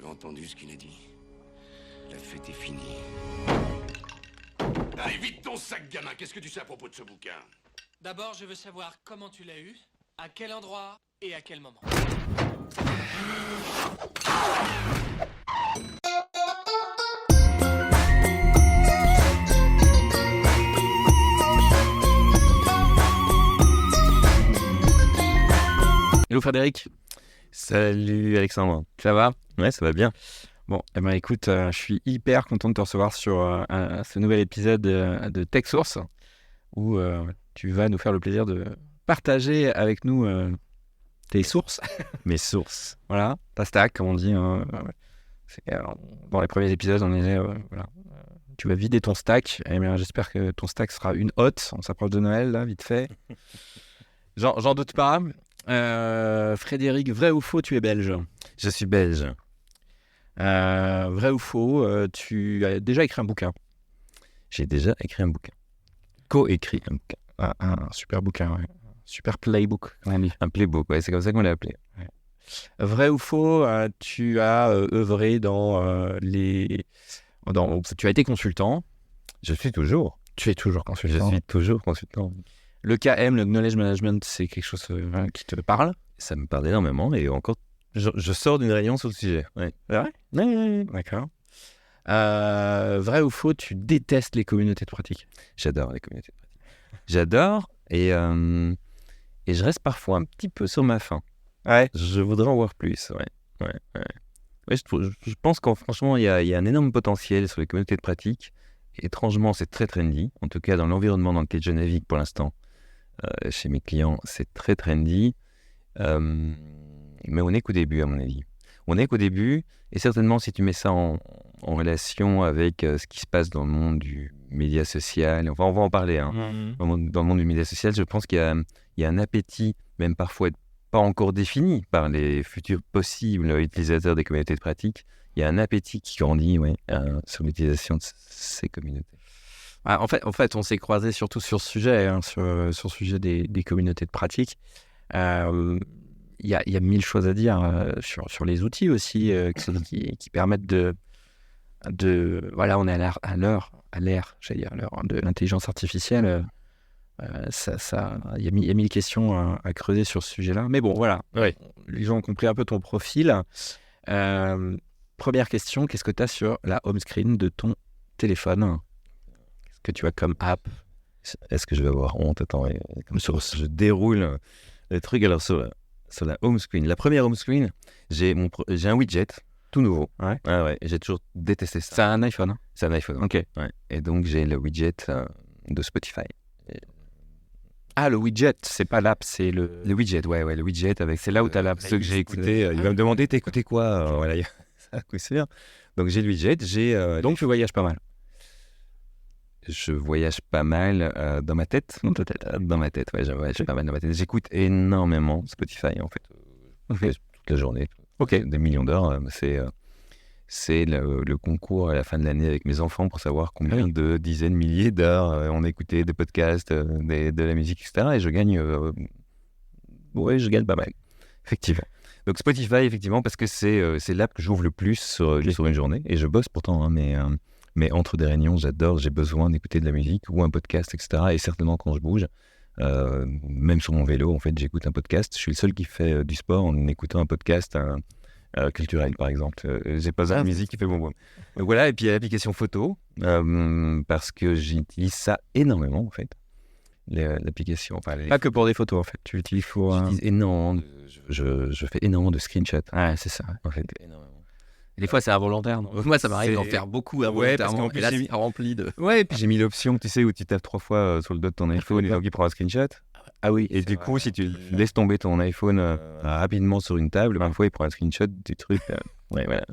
Tu as entendu ce qu'il a dit? La fête est finie. Ah, évite ton sac, gamin. Qu'est-ce que tu sais à propos de ce bouquin? D'abord, je veux savoir comment tu l'as eu, à quel endroit et à quel moment. Hello Frédéric. Salut Alexandre. Ça va? Ouais, ça va bien. Bon, écoute, je suis hyper content de te recevoir sur ce nouvel épisode de TechSource où tu vas nous faire le plaisir de partager avec nous tes sources. Mes sources. Voilà, ta stack, comme on dit. Dans les premiers épisodes, on disait, voilà, tu vas vider ton stack. Et bien, j'espère que ton stack sera une hotte. On s'approche de Noël, là, vite fait. J'en doute pas. Frédéric, vrai ou faux, tu es belge? Je suis belge. Vrai ou faux, tu as déjà écrit un bouquin? J'ai déjà écrit un bouquin. Co-écrit un bouquin. Un super bouquin, ouais. Super playbook, quand même. Un playbook, ouais, c'est comme ça qu'on l'a appelé. Ouais. Vrai ou faux, tu as œuvré tu as été consultant. Je suis toujours. Tu es toujours Je consultant. suis toujours consultant. Le KM, le Knowledge Management, c'est quelque chose qui te parle? Ça me parle énormément et encore, je sors d'une réunion sur le sujet. Ouais. C'est vrai? Ouais. D'accord. Vrai ou faux, tu détestes les communautés de pratique? J'adore les communautés de pratique. J'adore et je reste parfois un petit peu sur ma faim. Ouais. Je voudrais en voir plus, ouais. Ouais, je pense qu'en franchement, il y a un énorme potentiel sur les communautés de pratique. Et étrangement, c'est très trendy. En tout cas, dans l'environnement dans lequel je navigue pour l'instant, chez mes clients, c'est très trendy. Mais on n'est qu'au début, à mon avis. On n'est qu'au début. Et certainement, si tu mets ça en relation avec ce qui se passe dans le monde du média social, enfin, on va en parler, hein. Dans le monde du média social, je pense qu'il y a un appétit, même parfois pas encore défini par les futurs possibles utilisateurs des communautés de pratique. Il y a un appétit qui grandit sur l'utilisation de ces communautés. En fait, on s'est croisés surtout sur ce sujet, sur le sujet des communautés de pratique. Il y a 1000 choses à dire sur les outils aussi qui permettent de voilà, on est à l'ère de l'intelligence artificielle. Il y a 1000 questions à creuser sur ce sujet-là. Mais bon, voilà, Oui. Les gens ont compris un peu ton profil. Première question, qu'est-ce que tu as sur la home screen de ton téléphone? Qu'est-ce que tu as comme app? Est-ce que je vais avoir honte? Attends, je déroule le truc. Alors, sur la home screen, la première home screen, j'ai un widget tout nouveau. Ouais. Ouais. J'ai toujours détesté ça. C'est un iPhone, hein? C'est un iPhone. Ok. Ouais. Et donc, j'ai le widget de Spotify. Ah, le widget, c'est pas l'app, c'est le widget, ouais, le widget avec. C'est là où tu as l'app. Ceux que j'ai écoutés. Il va me demander, t'as écouté quoi? Voilà, ça, c'est bien. Donc, j'ai le widget. Donc, tu voyages pas mal. Je voyage pas mal dans ma tête. Dans ta tête. Dans ma tête, ouais, je voyage pas mal dans ma tête. J'écoute énormément Spotify, en fait. Toute la journée. Ok. Des millions d'heures. C'est le concours à la fin de l'année avec mes enfants pour savoir combien de dizaines, milliers d'heures on a écouté des podcasts, de la musique, etc. Et je gagne pas mal, effectivement. Donc Spotify, effectivement, parce que c'est l'app que j'ouvre le plus sur une journée. Et je bosse pourtant, hein, mais entre des réunions, j'ai besoin d'écouter de la musique ou un podcast, etc. Et certainement quand je bouge, même sur mon vélo, en fait, j'écoute un podcast. Je suis le seul qui fait du sport en écoutant un podcast culturel, par exemple. J'ai pas de musique qui fait bon. Donc voilà, et puis il y a l'application photo, parce que j'utilise ça énormément, en fait. L'application. Pas que pour des photos, en fait. Tu l'utilises pour... J'utilise énormément. Je fais énormément de screenshots. Ouais, c'est ça. En fait, énormément. Et des fois, c'est involontaire. Non? Moi, ça m'arrive d'en faire beaucoup involontairement. parce qu'en plus, et là, c'est rempli de... Ouais, et puis j'ai mis l'option, tu sais, où tu tapes 3 fois sur le dos de ton iPhone et donc il prend un screenshot. Ah oui. Et du coup, si tu laisses tomber ton iPhone rapidement sur une table, parfois il prend un screenshot du truc. Ouais, voilà.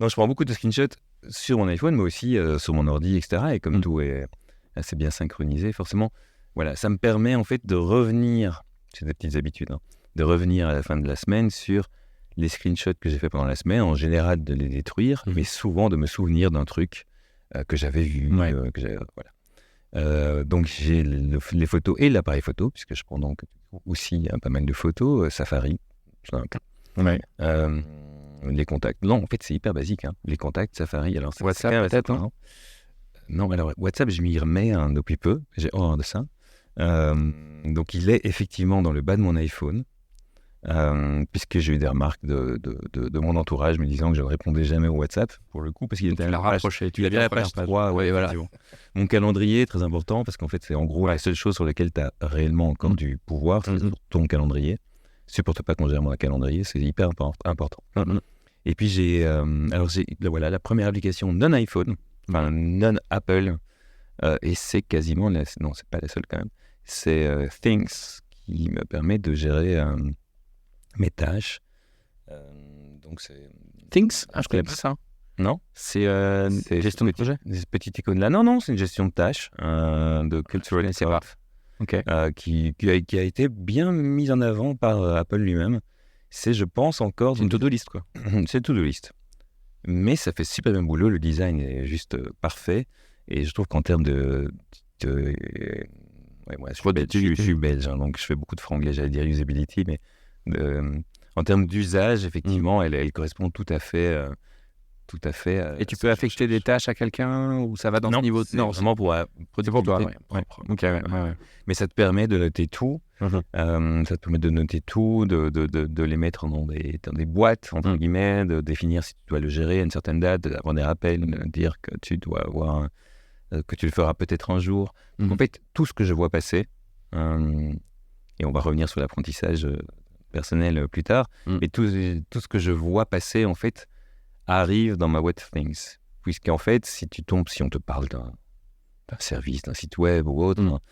Donc je prends beaucoup de screenshots sur mon iPhone, mais aussi sur mon ordi, etc. Et comme tout est assez bien synchronisé, forcément, voilà, ça me permet en fait de revenir, c'est des petites habitudes, hein, de revenir à la fin de la semaine sur les screenshots que j'ai fait pendant la semaine, en général de les détruire, mais souvent de me souvenir d'un truc que j'avais vu, voilà. Donc j'ai les photos et l'appareil photo, puisque je prends donc aussi pas mal de photos, Safari, simple. Ouais. Les contacts. Non, en fait, c'est hyper basique. Les contacts, Safari. Alors, WhatsApp, quand même assez peut-être, marrant. Non, alors WhatsApp, je m'y remets depuis peu. J'ai horreur de ça. Donc, il est effectivement dans le bas de mon iPhone, puisque j'ai eu des remarques de mon entourage me disant que je ne répondais jamais au WhatsApp, pour le coup, parce qu'il était Tu l'as rapproché. Tu l'as à la bien page 3. Ouais, voilà. Mon calendrier est très important, parce qu'en fait, c'est en gros la seule chose sur laquelle tu as réellement encore du pouvoir, c'est sur ton calendrier. Supporte pas qu'on gère mon calendrier, c'est hyper important. Et puis j'ai la première application non-iPhone, enfin non-Apple, et c'est quasiment non, c'est pas la seule quand même. C'est Things qui me permet de gérer mes tâches. Donc c'est Things. Je connais pas ça. non, C'est gestion de projet. Des petites icônes là. Non, c'est une gestion de tâches de Cultural c'est pas. Craft. Ok. Qui a été bien mise en avant par Apple lui-même. C'est, je pense, encore... C'est une to-do list, quoi. C'est une to-do list. Mais ça fait super bien boulot. Le design est juste parfait. Et je trouve qu'en termes ouais, moi, je suis belge, donc je fais beaucoup de franglais, j'allais dire usability, mais en termes d'usage, effectivement, elle correspond tout à fait... Et tu peux affecter des tâches à quelqu'un ou ça va dans ce niveau? Non, vraiment pour toi. Ouais. Ok, ouais. Mais ça te permet de noter tout. Ça te permet de noter tout, de les mettre dans des boîtes, entre guillemets, de définir si tu dois le gérer à une certaine date, d'avoir des rappels, de dire que tu dois avoir, que tu le feras peut-être un jour. Donc, en fait, tout ce que je vois passer, et on va revenir sur l'apprentissage personnel plus tard, mais tout ce que je vois passer, en fait, arrive dans ma Web Things. Puisqu'en fait, si on te parle d'un service, d'un site web ou autre,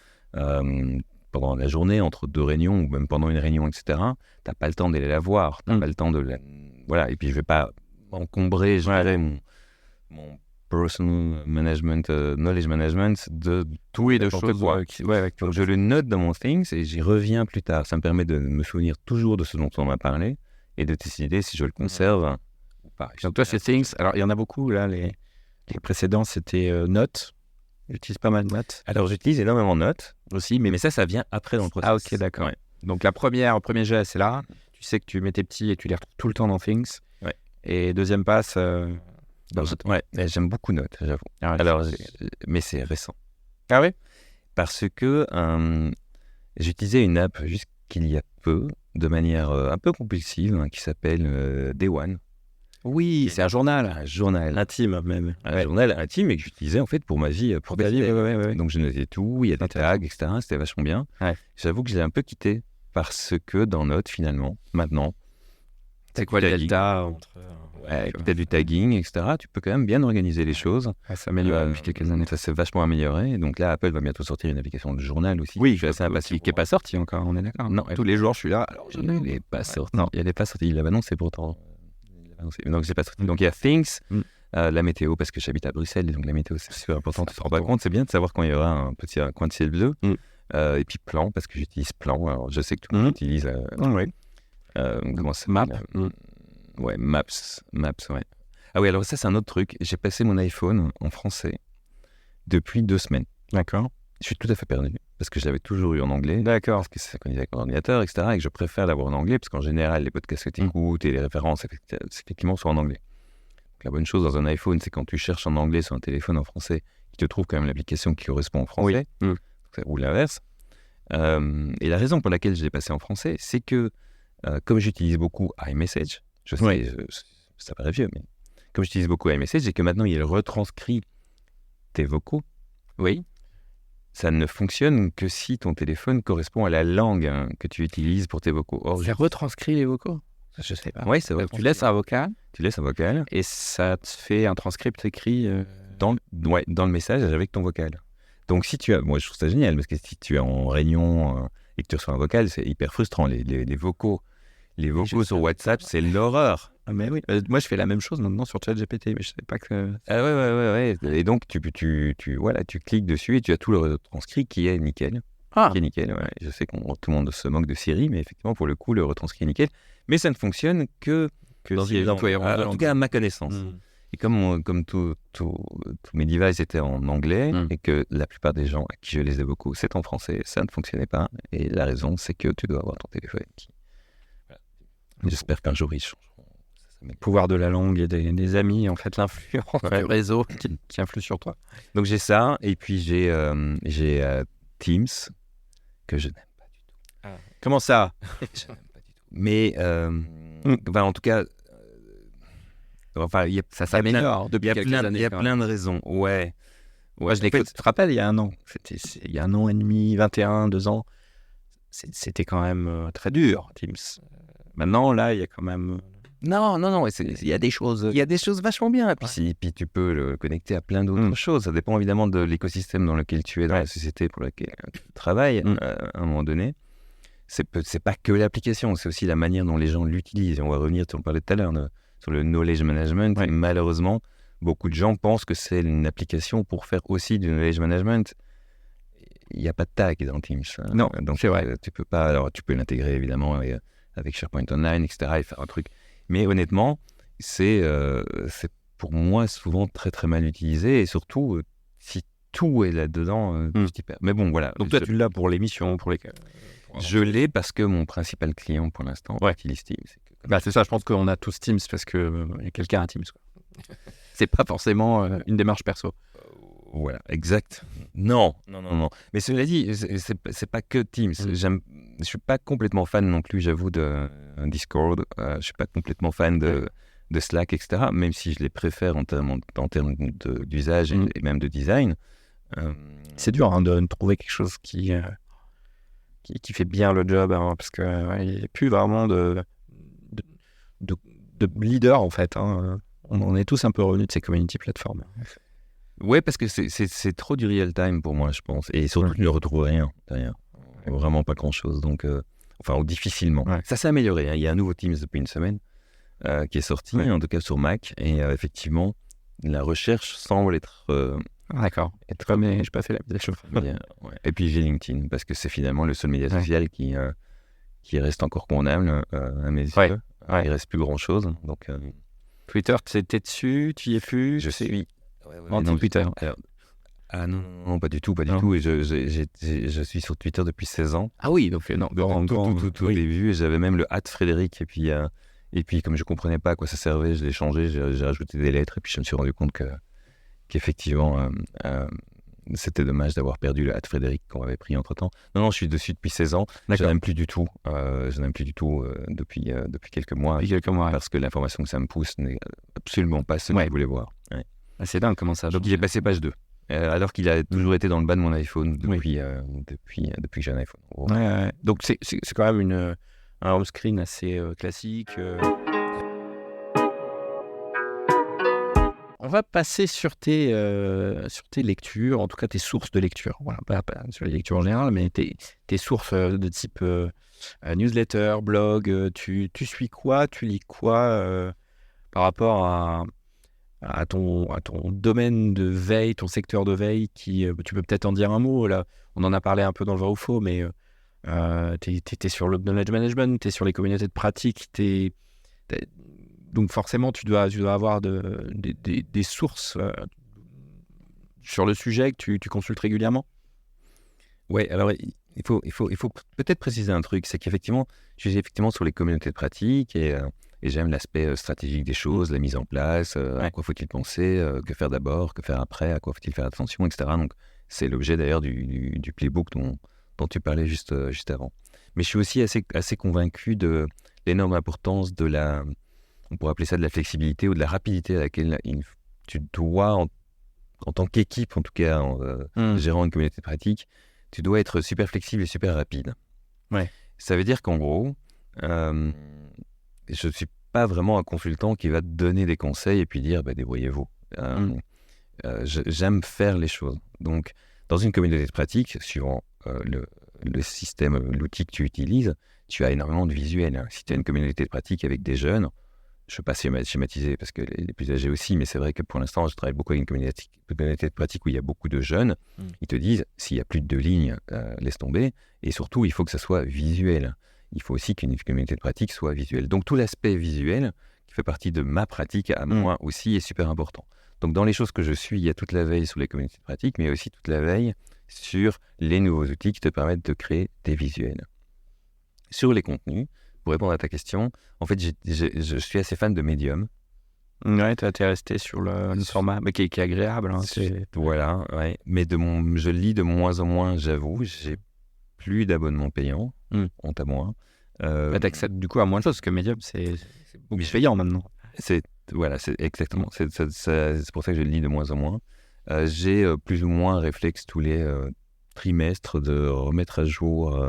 pendant la journée, entre deux réunions, ou même pendant une réunion, etc., t'as pas le temps d'aller la voir, t'as pas le temps de la... Voilà, et puis je vais pas encombrer, je dirais, mon personal management, knowledge management de tout et de choses. Donc je le note dans mon Things et j'y reviens plus tard. Ça me permet de me souvenir toujours de ce dont on m'a parlé et de décider si je le conserve ou pas. Donc toi, c'est Things. Alors, il y en a beaucoup, là. Les précédents, c'était Notes. J'utilise pas mal Notes. Alors, j'utilise énormément Notes aussi, mais ça vient après dans le processus. Ah, ok, d'accord. Ouais. Donc, premier jet, c'est là. Tu sais que tu mets tes petits et tu les retrouves tout le temps dans Things. Ouais. Et deuxième passe... ouais, j'aime beaucoup Notes, j'avoue. Ah, alors, mais c'est récent. Ah oui? Parce que j'utilisais une app jusqu'il y a peu, de manière un peu compulsive, qui s'appelle Day One. Oui, c'est un journal. Un journal. Intime, même. Un journal intime et que j'utilisais en fait pour ma vie professionnelle. Ouais. Donc je notais tout, il y a des tags, etc. C'était vachement bien. Ouais. J'avoue que je l'ai un peu quitté parce que dans Notes, finalement, maintenant, c'est quoi le delta entre... t'as du tagging, etc. Tu peux quand même bien organiser les choses. Ça s'améliore depuis quelques années. Ça s'est vachement amélioré. Donc là, Apple va bientôt sortir une application de journal aussi. Oui, je suis assez impatient. Qui n'est pas sorti encore, on est d'accord. Non, tous les jours, je suis là. Alors, il n'est pas sorti. Non, il n'est pas sorti. Il l'avait annoncé pourtant. Donc, c'est pas sorti. Donc, il y a Things, la météo, parce que j'habite à Bruxelles, et donc la météo, c'est super important. Tu te rends pas compte, c'est bien de savoir quand il y aura un coin de ciel bleu. Et puis Plan, parce que j'utilise Plan. Alors, je sais que tout le monde utilise. Comment ça Map. Ouais, Maps, ouais. Ah oui, alors ça, c'est un autre truc. J'ai passé mon iPhone en français depuis 2 semaines. D'accord. Je suis tout à fait perdu, parce que je l'avais toujours eu en anglais. D'accord. Parce que c'est synchronisé avec mon ordinateur, etc. Et que je préfère l'avoir en anglais, parce qu'en général, les podcasts que tu écoutes et les références, effectivement, sont en anglais. Donc, la bonne chose dans un iPhone, c'est quand tu cherches en anglais sur un téléphone en français, il te trouve quand même l'application qui correspond en français. Ou l'inverse. Et la raison pour laquelle je l'ai passé en français, c'est que, comme j'utilise beaucoup iMessage, je sais, ça paraît vieux, mais comme j'utilise beaucoup iMessage et que maintenant il retranscrit tes vocaux, ça ne fonctionne que si ton téléphone correspond à la langue que tu utilises pour tes vocaux. Or, ça retranscrit les vocaux? Je sais pas. Oui, ça va. Tu laisses un vocal. Et ça te fait un transcript écrit dans le message avec ton vocal. Donc si tu as... Moi, je trouve ça génial, parce que si tu es en réunion et que tu reçois un vocal, c'est hyper frustrant. Les vocaux sur WhatsApp, c'est l'horreur. Ah mais oui, moi je fais la même chose maintenant sur ChatGPT, mais je savais pas que... Ah ouais. Et donc tu cliques dessus et tu as tout le retranscrit qui est nickel. Qui est nickel, ouais. Je sais que tout le monde se moque de Siri, mais effectivement, pour le coup, le retranscrit est nickel. Mais ça ne fonctionne que dans une langue. En tout cas, à ma connaissance. Et comme tous mes devices étaient en anglais, et que la plupart des gens à qui je laissais beaucoup, c'est en français, ça ne fonctionnait pas. Et la raison, c'est que tu dois avoir ton téléphone qui... Voilà. J'espère qu'un jour, ils changeront. Le pouvoir de la langue et des amis, en fait, l'influence du réseau qui influe sur toi. Donc j'ai ça, et puis j'ai Teams, que je n'aime pas du tout. Comment ça? Je n'aime pas du tout. Mais en tout cas, il y a, Ça il y a plein- s'améliore depuis il y a quelques plein, années. il y a quand même. plein de raisons. Ouais. Moi, je En l'ai fait, tu te rappelles, il y a un an. Il y a un an et demi, 21, 2 ans. C'était quand même très dur, Teams. Maintenant, là, il y a quand même... non, Il y a des choses... il y a des choses vachement bien. Et puis tu peux le connecter à plein d'autres choses. Ça dépend évidemment de l'écosystème dans lequel tu es, dans la société pour laquelle tu travailles à un moment donné. C'est pas que l'application, c'est aussi la manière dont les gens l'utilisent. Et on va revenir, tu en parlais tout à l'heure, sur le knowledge management. Ouais. Et malheureusement, beaucoup de gens pensent que c'est une application pour faire aussi du knowledge management. Il n'y a pas de tag dans Teams. Non, donc c'est vrai. tu peux pas. Alors tu peux l'intégrer évidemment avec SharePoint Online, etc. et faire un truc. Mais honnêtement, c'est pour moi souvent très très mal utilisé, et surtout si tout est là-dedans, tu t'y perds. Mais bon, voilà. Donc toi, tu l'as pour l'émission, pour les... Je l'ai parce que mon principal client pour l'instant utilise Teams. C'est ça, je pense qu'on a tous Teams parce que y a quelqu'un à Teams. Quoi. C'est pas forcément une démarche perso. Voilà, exact. Non. Mais cela dit, c'est pas que Teams. Je suis pas complètement fan non plus, j'avoue, de Discord. Je suis pas complètement fan de Slack, etc. Même si je les préfère en termes d'usage et même de design. C'est dur de trouver quelque chose qui fait bien le job, parce qu'il n'y a plus vraiment de leader, en fait. On est tous un peu revenus de ces community platforms. Ouais, parce que c'est trop du real time pour moi, je pense. Et surtout, tu ne retrouves rien derrière. Vraiment pas grand-chose. Donc, ou difficilement. Ouais. Ça s'est amélioré. Il y a un nouveau Teams depuis une semaine qui est sorti, en tout cas sur Mac. Et effectivement, la recherche semble être... D'accord. Mais je n'ai pas fait la mise à jour. bien, ouais. Et puis j'ai LinkedIn, parce que c'est finalement le seul média social qui reste encore convenable à mes yeux. Ouais. Il ne reste plus grand-chose. Donc, Twitter, tu étais dessus, tu y es plus? je suis... Anti-Twitter. Non, pas du tout. Et je suis sur Twitter depuis 16 ans. Ah oui, donc non. Tout au début, et j'avais même le @Frédéric, et puis comme je comprenais pas à quoi ça servait, je l'ai changé, j'ai rajouté des lettres, et puis je me suis rendu compte qu'effectivement c'était dommage d'avoir perdu le @Frédéric qu'on avait pris entre temps. Non, je suis dessus depuis 16 ans. Je n'aime plus du tout. Depuis quelques mois. Parce que l'information que ça me pousse n'est absolument pas ce que je voulais voir. Ouais. C'est dingue comment ça. Donc j'ai passé page 2. Alors qu'il a toujours été dans le bas de mon iPhone depuis que j'ai un iPhone. Ouais. Donc c'est quand même un home screen assez classique. On va passer sur tes lectures, en tout cas tes sources de lecture. Voilà, pas sur les lectures en général, mais tes sources de type newsletter, blog. Tu suis quoi? Tu lis quoi par rapport à ton domaine de veille, ton secteur de veille, qui tu peux peut-être en dire un mot. Là, on en a parlé un peu dans le vrai ou faux, mais t'es sur le knowledge management, t'es sur les communautés de pratique, donc forcément tu dois avoir des sources sur le sujet que tu consultes régulièrement. Ouais, alors il faut peut-être préciser un truc, c'est qu'effectivement, je suis effectivement sur les communautés de pratique, et j'aime l'aspect stratégique des choses, la mise en place, à quoi faut-il penser, que faire d'abord, que faire après, à quoi faut-il faire attention, etc. Donc, c'est l'objet d'ailleurs du playbook dont tu parlais juste avant. Mais je suis aussi assez convaincu de l'énorme importance on pourrait appeler ça de la flexibilité ou de la rapidité à laquelle tu dois, en tant qu'équipe, en tout cas, gérant une communauté de pratique, tu dois être super flexible et super rapide. Ouais. Ça veut dire qu'en gros, je ne suis pas vraiment un consultant qui va te donner des conseils et puis dire débrouillez-vous. J'aime faire les choses. Donc, dans une communauté de pratique, suivant le système, l'outil que tu utilises, tu as énormément de visuels. Si tu as une communauté de pratique avec des jeunes, je ne veux pas schématiser parce que les plus âgés aussi, mais c'est vrai que pour l'instant, je travaille beaucoup avec une communauté de pratique où il y a beaucoup de jeunes. Ils te disent, s'il y a plus de 2 lignes, laisse tomber. Et surtout, il faut que ça soit visuel. Il faut aussi qu'une communauté de pratique soit visuelle. Donc, tout l'aspect visuel, qui fait partie de ma pratique à moi aussi, est super important. Donc, dans les choses que je suis, il y a toute la veille sur les communautés de pratique, mais aussi toute la veille sur les nouveaux outils qui te permettent de créer des visuels. Sur les contenus, pour répondre à ta question, en fait, je suis assez fan de Medium. Ouais, t'es resté sur le format mais qui est agréable. Hein, Voilà, ouais. Mais je lis de moins en moins, j'avoue. J'ai plus d'abonnements payants, honte à moi. T'accèdes du coup à moins de choses, parce que Medium, c'est beaucoup payant maintenant. Voilà, c'est exactement. C'est pour ça que je lis de moins en moins. J'ai plus ou moins un réflexe tous les trimestres de remettre à jour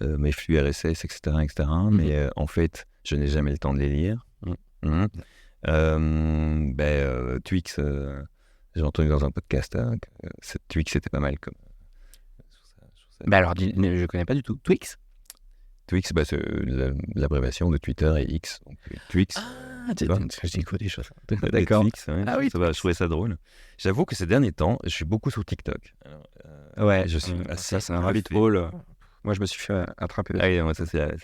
mes flux RSS, etc. etc. Mais en fait, je n'ai jamais le temps de les lire. Twix, j'ai entendu dans un podcast que Twix c'était pas mal comme. Bah alors, je connais pas du tout. Twix, c'est l'abréviation de Twitter et X. Donc, Twix. Je découvre des choses. D'accord. Twix, ouais, Ah oui, je trouvais ça drôle. J'avoue que ces derniers temps, je suis beaucoup sur TikTok. Alors, ouais, je suis assez. ça, c'est un rabbit hole. Moi, je me suis fait attraper. Ah oui, moi, ça c'est.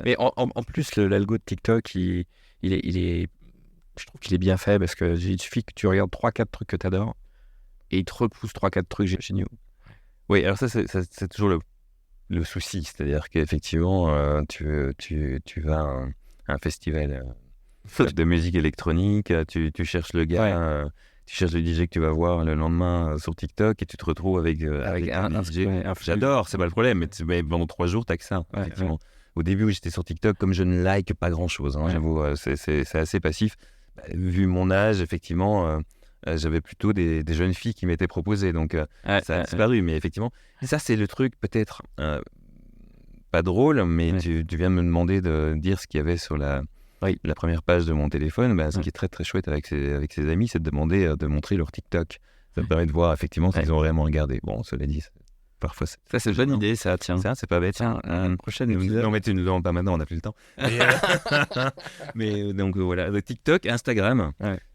Mais en plus, l'algo de TikTok, il est, je trouve qu'il est bien fait parce que il suffit que tu regardes 3-4 trucs que tu adores et il te repousse 3-4 trucs géniaux. Oui, alors ça, c'est toujours le souci. C'est-à-dire qu'effectivement, tu vas à un festival de musique électronique, tu cherches le gars, tu cherches le DJ que tu vas voir le lendemain sur TikTok et tu te retrouves avec un DJ. J'adore, c'est pas le problème, mais pendant 3 jours, t'as que ça, effectivement. Au début où j'étais sur TikTok, comme je ne like pas grand-chose, j'avoue, c'est assez passif. Vu mon âge, effectivement, j'avais plutôt des jeunes filles qui m'étaient proposées, donc ça a disparu. Mais effectivement, ça c'est le truc peut-être pas drôle, mais tu viens de me demander de dire ce qu'il y avait sur la première page de mon téléphone. Ce qui est très très chouette avec ses amis, c'est de demander de montrer leur TikTok. Ça me permet de voir effectivement ce qu'ils ont vraiment regardé. Bon, cela dit, parfois ça c'est une bonne idée, ça, tiens. Ça, c'est pas bête. Tiens, prochaine épisode. Non, mais tu nous en pas maintenant, on n'a plus le temps. Mais donc voilà, TikTok, Instagram.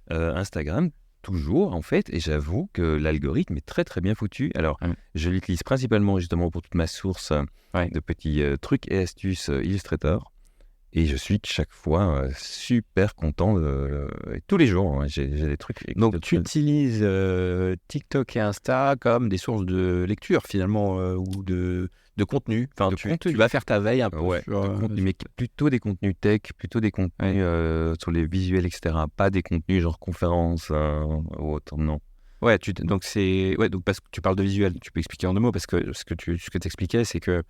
Instagram, toujours en fait, et j'avoue que l'algorithme est très très bien foutu. Alors, je l'utilise principalement justement pour toute ma source de petits trucs et astuces Illustrator. Et je suis chaque fois super content. Tous les jours, j'ai des trucs. Donc, tu utilises TikTok et Insta comme des sources de lecture, finalement, ou de contenu. Enfin, tu vas faire ta veille un peu sur... contenu, mais plutôt des contenus tech, plutôt des contenus sur les visuels, etc. Pas des contenus genre conférences ou autre, non. Ouais, donc parce que tu parles de visuel, tu peux expliquer en 2 mots, parce que ce que tu expliquais, c'est que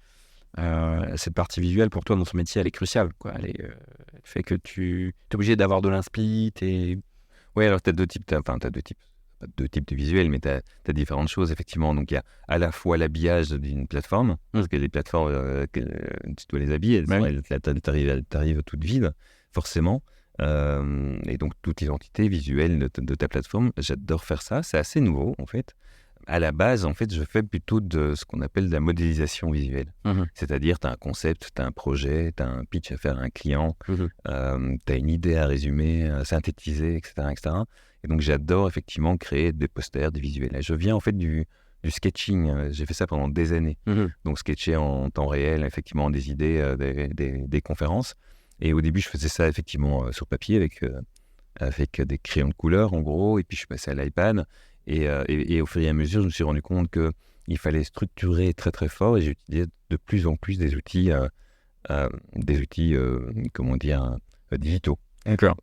cette partie visuelle pour toi dans ton métier elle est cruciale, quoi. Elle fait que tu es obligé d'avoir de l'insplit Oui, alors tu as deux types pas deux types de visuels, mais tu as différentes choses effectivement. Donc il y a à la fois l'habillage d'une plateforme, parce que les plateformes tu dois les habiller, t'arrives toutes vides forcément, et donc toute l'identité visuelle de ta plateforme, j'adore faire ça, c'est assez nouveau en fait. À la base, en fait, je fais plutôt de ce qu'on appelle de la modélisation visuelle. C'est-à-dire, tu as un concept, tu as un projet, tu as un pitch à faire à un client, tu as une idée à résumer, à synthétiser, etc., etc. Et donc, j'adore effectivement créer des posters, des visuels. Et je viens en fait du sketching. J'ai fait ça pendant des années. Donc, sketcher en temps réel, effectivement, des idées, des conférences. Et au début, je faisais ça effectivement sur papier avec des crayons de couleur, en gros. Et puis, je suis passé à l'iPad. Et au fur et à mesure, je me suis rendu compte qu'il fallait structurer très très fort et j'ai utilisé de plus en plus des outils digitaux. D'accord.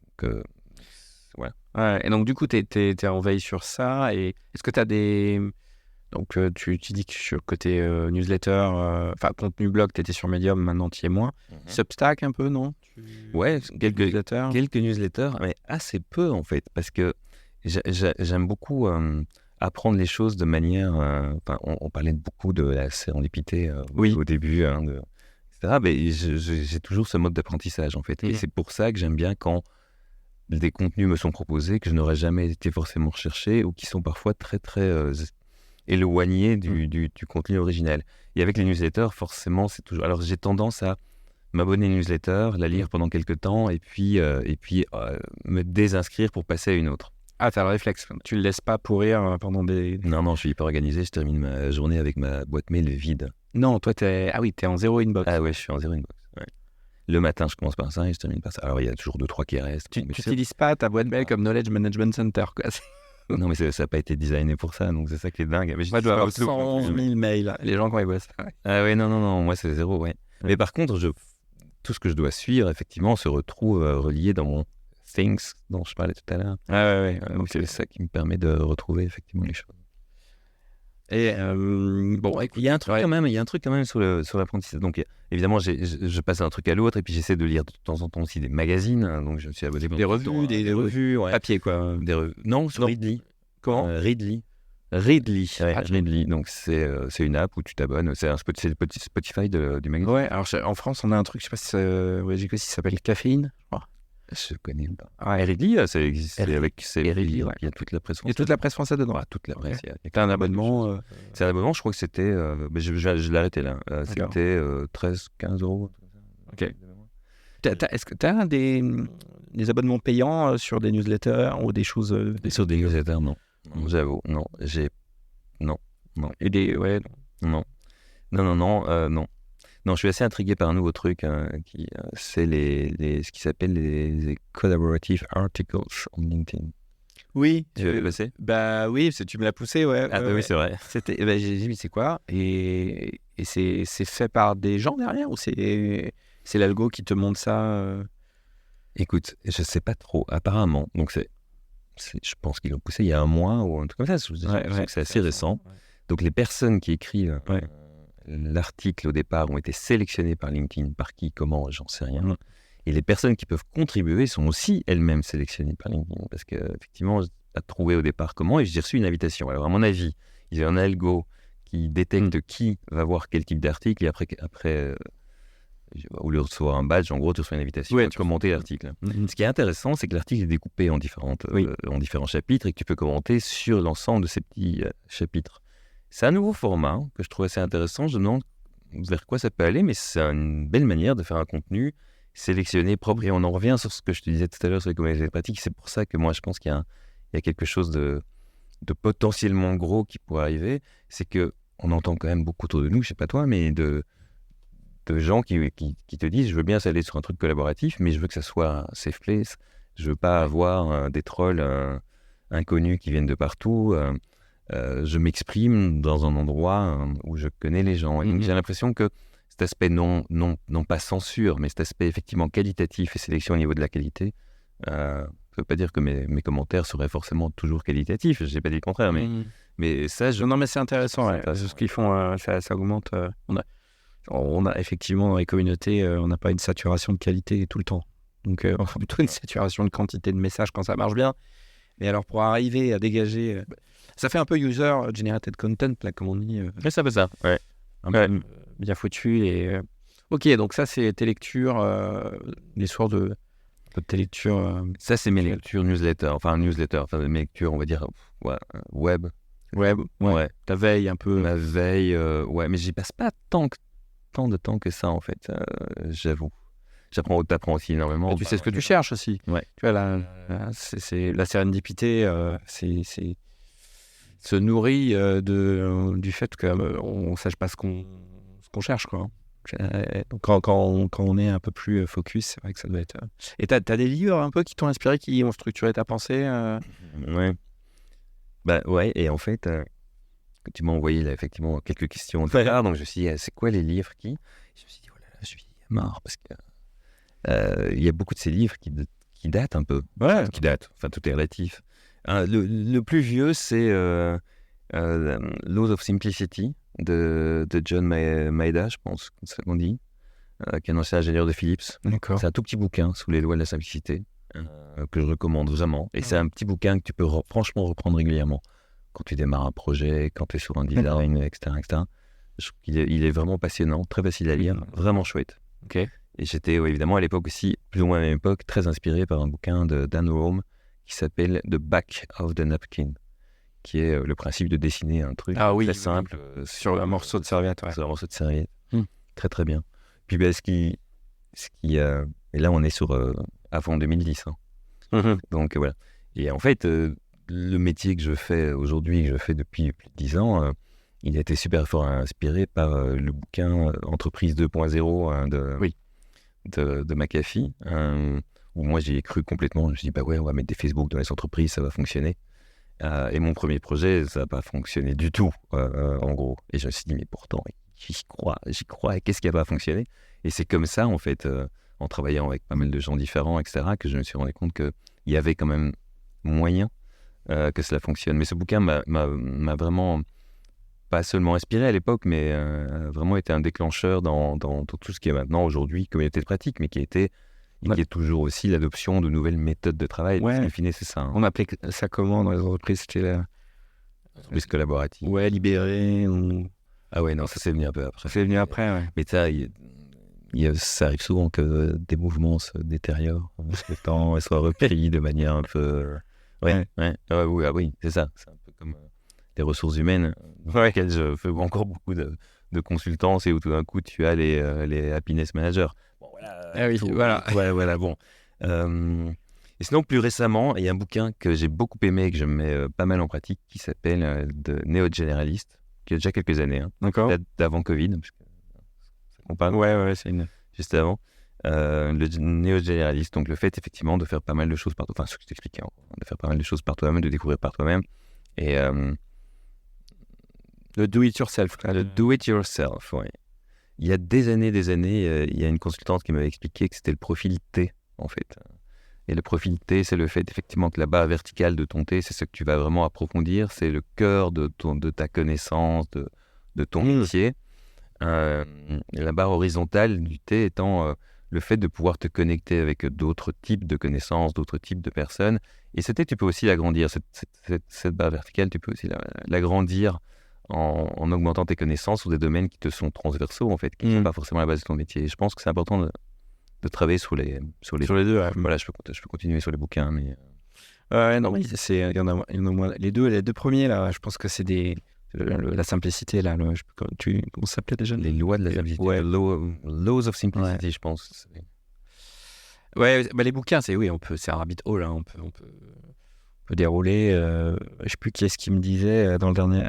Voilà. Ouais, et donc du coup, tu es en veille sur ça. Et est-ce que tu as des... Donc tu dis que sur le côté newsletter, contenu blog, tu étais sur Medium, maintenant tu y es moins. Substack un peu, non? Quelques newsletters, mais assez peu en fait, parce que j'aime beaucoup apprendre les choses de manière... on parlait beaucoup de la sérendipité au début, etc. Mais j'ai toujours ce mode d'apprentissage, en fait. Et c'est pour ça que j'aime bien quand des contenus me sont proposés que je n'aurais jamais été forcément recherché ou qui sont parfois très, très éloignés du contenu original. Et avec les newsletters, forcément, c'est toujours... Alors, j'ai tendance à m'abonner à une newsletter, la lire pendant quelques temps et puis me désinscrire pour passer à une autre. Ah, t'as le réflexe. Tu le laisses pas pourrir pendant des... Non, je suis hyper organisé. Je termine ma journée avec ma boîte mail vide. Non, toi, t'es en zéro inbox. Ah ouais, je suis en zéro inbox. Ouais. Le matin, je commence par ça et je termine par ça. Alors, il y a toujours 2-3 qui restent. Tu n'utilises pas ta boîte mail comme Knowledge Management Center, quoi. Non, mais ça n'a pas été designé pour ça, donc c'est ça qui est dingue. Mais Moi, je dois avoir 100 000 mails, les gens quand ils bossent. Ah ouais, non, moi c'est 0, ouais. Mais par contre, tout ce que je dois suivre, effectivement, se retrouve relié dans mon Things dont je parlais tout à l'heure. Ouais. Donc c'est ça qui me permet de retrouver effectivement les choses. Et bon, écoute, Il y a un truc quand même sur l'apprentissage. Donc évidemment, je passe d'un truc à l'autre et puis j'essaie de lire de temps en temps aussi des magazines. Hein, donc je me suis abonné des revues, des revues, ouais. papier, quoi. Des revues. Non, sur Readly. Comment Readly. Ridley. Ouais, Readly. Donc c'est une app où tu t'abonnes. C'est le petit Spotify du magazine. Ouais, alors en France, on a un truc, je sais pas si ça s'appelle Caféine, je crois. Je connais pas. Ouais. Readly, ça existe. Readly, ouais. Il y a toute la presse Il y a toute la presse française dedans. toute la presse. T'as un abonnement. C'est un abonnement, je crois que c'était. Je l'ai arrêté là. C'était 13-15 €. Ok. Est-ce que tu as des abonnements payants sur des newsletters ou des choses. Sur des newsletters, non. J'avoue, non. Non. Et des. Ouais. Non. Non, je suis assez intrigué par un nouveau truc, c'est ce qui s'appelle les collaborative articles on LinkedIn. Oui. Tu avais passé? Bah oui, parce que tu me l'as poussé, ouais. Ah bah oui, c'est vrai. J'ai dit, mais c'est quoi? Et c'est fait par des gens derrière ou c'est l'algo qui te montre ça Écoute, je sais pas trop, apparemment. Donc je pense qu'ils l'ont poussé il y a un mois ou un truc comme ça. C'est assez récent. Ouais. Donc les personnes qui écrivent l'article au départ ont été sélectionnées par LinkedIn. Par qui, comment, j'en sais rien. Ouais. Et les personnes qui peuvent contribuer sont aussi elles-mêmes sélectionnées par LinkedIn. Parce qu'effectivement, je n'ai pas trouvé au départ comment et j'ai reçu une invitation. Alors à mon avis, il y a un algo qui détecte qui va voir quel type d'article et après au lieu de recevoir un badge, en gros, tu reçois une invitation à commenter l'article. Ce qui est intéressant, c'est que l'article est découpé en différents chapitres et que tu peux commenter sur l'ensemble de ces petits chapitres. C'est un nouveau format que je trouve assez intéressant. Je me demande vers quoi ça peut aller, mais c'est une belle manière de faire un contenu sélectionné, propre. Et on en revient sur ce que je te disais tout à l'heure sur les communautés pratiques. C'est pour ça que moi, je pense qu'il y a quelque chose de potentiellement gros qui pourrait arriver. C'est qu'on entend quand même beaucoup autour de nous, je ne sais pas toi, mais de gens qui te disent « je veux bien aller sur un truc collaboratif, mais je veux que ça soit un safe place. Je ne veux pas avoir des trolls inconnus qui viennent de partout. Je m'exprime dans un endroit où je connais les gens. » Et donc, j'ai l'impression que cet aspect non pas censure, mais cet aspect effectivement qualitatif et sélection au niveau de la qualité, ça ne veut pas dire que mes commentaires seraient forcément toujours qualitatifs. Je n'ai pas dit le contraire, mais ça... Non, mais c'est intéressant. C'est ce qu'ils font, ça augmente. On a effectivement dans les communautés, on n'a pas une saturation de qualité tout le temps. Donc, on a plutôt une saturation de quantité de messages quand ça marche bien. Mais alors, pour arriver à dégager... ça fait un peu user-generated content, là, comme on dit. Mais ça fait ça, ouais. Un peu bien foutu. Ok, donc ça, c'est tes lectures, les soirs de tes lectures... Ça, c'est mes lectures newsletter. Enfin, mes lectures, on va dire, web. Ouais. Ta veille un peu. Ma veille, mais j'y passe pas tant de temps que ça, en fait, j'avoue. T'apprends aussi énormément. Et tu sais ce que tu cherches aussi. Ouais. Tu vois, c'est la sérendipité, c'est se nourrit du fait qu'on ne sache pas ce qu'on cherche, quoi. Donc quand on est un peu plus focus, c'est vrai que ça doit être... Et t'as des livres un peu qui t'ont inspiré, qui ont structuré ta pensée Ouais. Bah ouais, et en fait, tu m'as envoyé là, effectivement quelques questions de part, donc je me suis dit, c'est quoi les livres qui... Je me suis dit, oh là là, je suis marre, parce que il y a beaucoup de ces livres qui datent un peu. Ouais. Qui datent, enfin tout est relatif. Le plus vieux, c'est Laws of Simplicity de John Maeda, je pense, c'est ça qu'on dit, qui est un ancien ingénieur de Philips. D'accord. C'est un tout petit bouquin sous les lois de la simplicité que je recommande vraiment. Et c'est un petit bouquin que tu peux franchement reprendre régulièrement quand tu démarres un projet, quand tu es sur un design, etc. Je trouve qu'il est vraiment passionnant, très facile à lire, vraiment chouette. Ok. Et j'étais évidemment à l'époque aussi, plus ou moins à la même époque, très inspiré par un bouquin de Dan Rome qui s'appelle The Back of the Napkin, qui est le principe de dessiner un truc très simple sur un morceau de serviette. Ouais. Sur un morceau de serviette. Très très bien. Puis et là on est sur avant 2010. Donc voilà. Et en fait, le métier que je fais aujourd'hui, que je fais depuis plus de 10 ans, il a été super fort inspiré par le bouquin Entreprise 2.0 de McAfee, où moi j'y ai cru complètement. Je me suis dit, bah ouais, on va mettre des Facebook dans les entreprises, ça va fonctionner. Et mon premier projet, ça n'a pas fonctionné du tout, en gros. Et je me suis dit, mais pourtant, j'y crois, et qu'est-ce qui n'a pas fonctionné? Et c'est comme ça, en fait, en travaillant avec pas mal de gens différents, etc., que je me suis rendu compte qu'il y avait quand même moyen que cela fonctionne. Mais ce bouquin m'a vraiment pas seulement inspiré à l'époque, mais vraiment été un déclencheur dans tout ce qui est maintenant, aujourd'hui, communauté de pratique, mais qui est toujours aussi l'adoption de nouvelles méthodes de travail. Ouais. In fine, c'est ça. Hein. On appelait ça comment dans les entreprises? C'était Plus collaboratif. ouais, libéré ou... Ah ouais, non, ça c'est venu un peu après. C'est venu après, ouais. Mais ça, ça arrive souvent que des mouvements se détériorent avec le temps et soient repris de manière un peu... Ouais. Oui, c'est ça. C'est un peu comme les ressources humaines dans lesquelles je fais encore beaucoup de consultance et où tout d'un coup tu as les happiness managers. Bon, voilà. Ah oui, voilà. Ouais, voilà, bon. Et sinon, plus récemment, il y a un bouquin que j'ai beaucoup aimé et que je mets pas mal en pratique qui s'appelle The Neo-Generalist, qui a déjà quelques années, hein, D'accord. peut-être d'avant Covid, parce que ça compare. Ouais, c'est une... Juste avant. Le néo-généraliste, donc le fait effectivement de faire pas mal de choses par toi-même, enfin ce que je t'expliquais, de faire pas mal de choses par toi-même, de découvrir par toi-même, et Le do-it-yourself. le do-it-yourself, ouais. Il y a des années, il y a une consultante qui m'avait expliqué que c'était le profil T, en fait. Et le profil T, c'est le fait effectivement que la barre verticale de ton T, c'est ce que tu vas vraiment approfondir, c'est le cœur de ta connaissance, de ton métier. La barre horizontale du T étant le fait de pouvoir te connecter avec d'autres types de connaissances, d'autres types de personnes. Et ce T, tu peux aussi l'agrandir. Cette barre verticale, tu peux aussi l'agrandir en augmentant tes connaissances sur des domaines qui te sont transversaux, en fait, qui ne sont pas forcément à la base de ton métier. Et je pense que c'est important de travailler sur les deux. Ouais. Voilà, je peux continuer sur les bouquins, mais... Non, mais il y en a moins. Les deux premiers, là, je pense que c'est des... La simplicité, là, comment ça s'appelait déjà? Les lois de la simplicité. Ouais. Laws of Simplicity, je pense. Ouais, bah les bouquins, c'est un rabbit hole, hein, on peut dérouler. Je sais plus qui est-ce qui me disait dans le dernier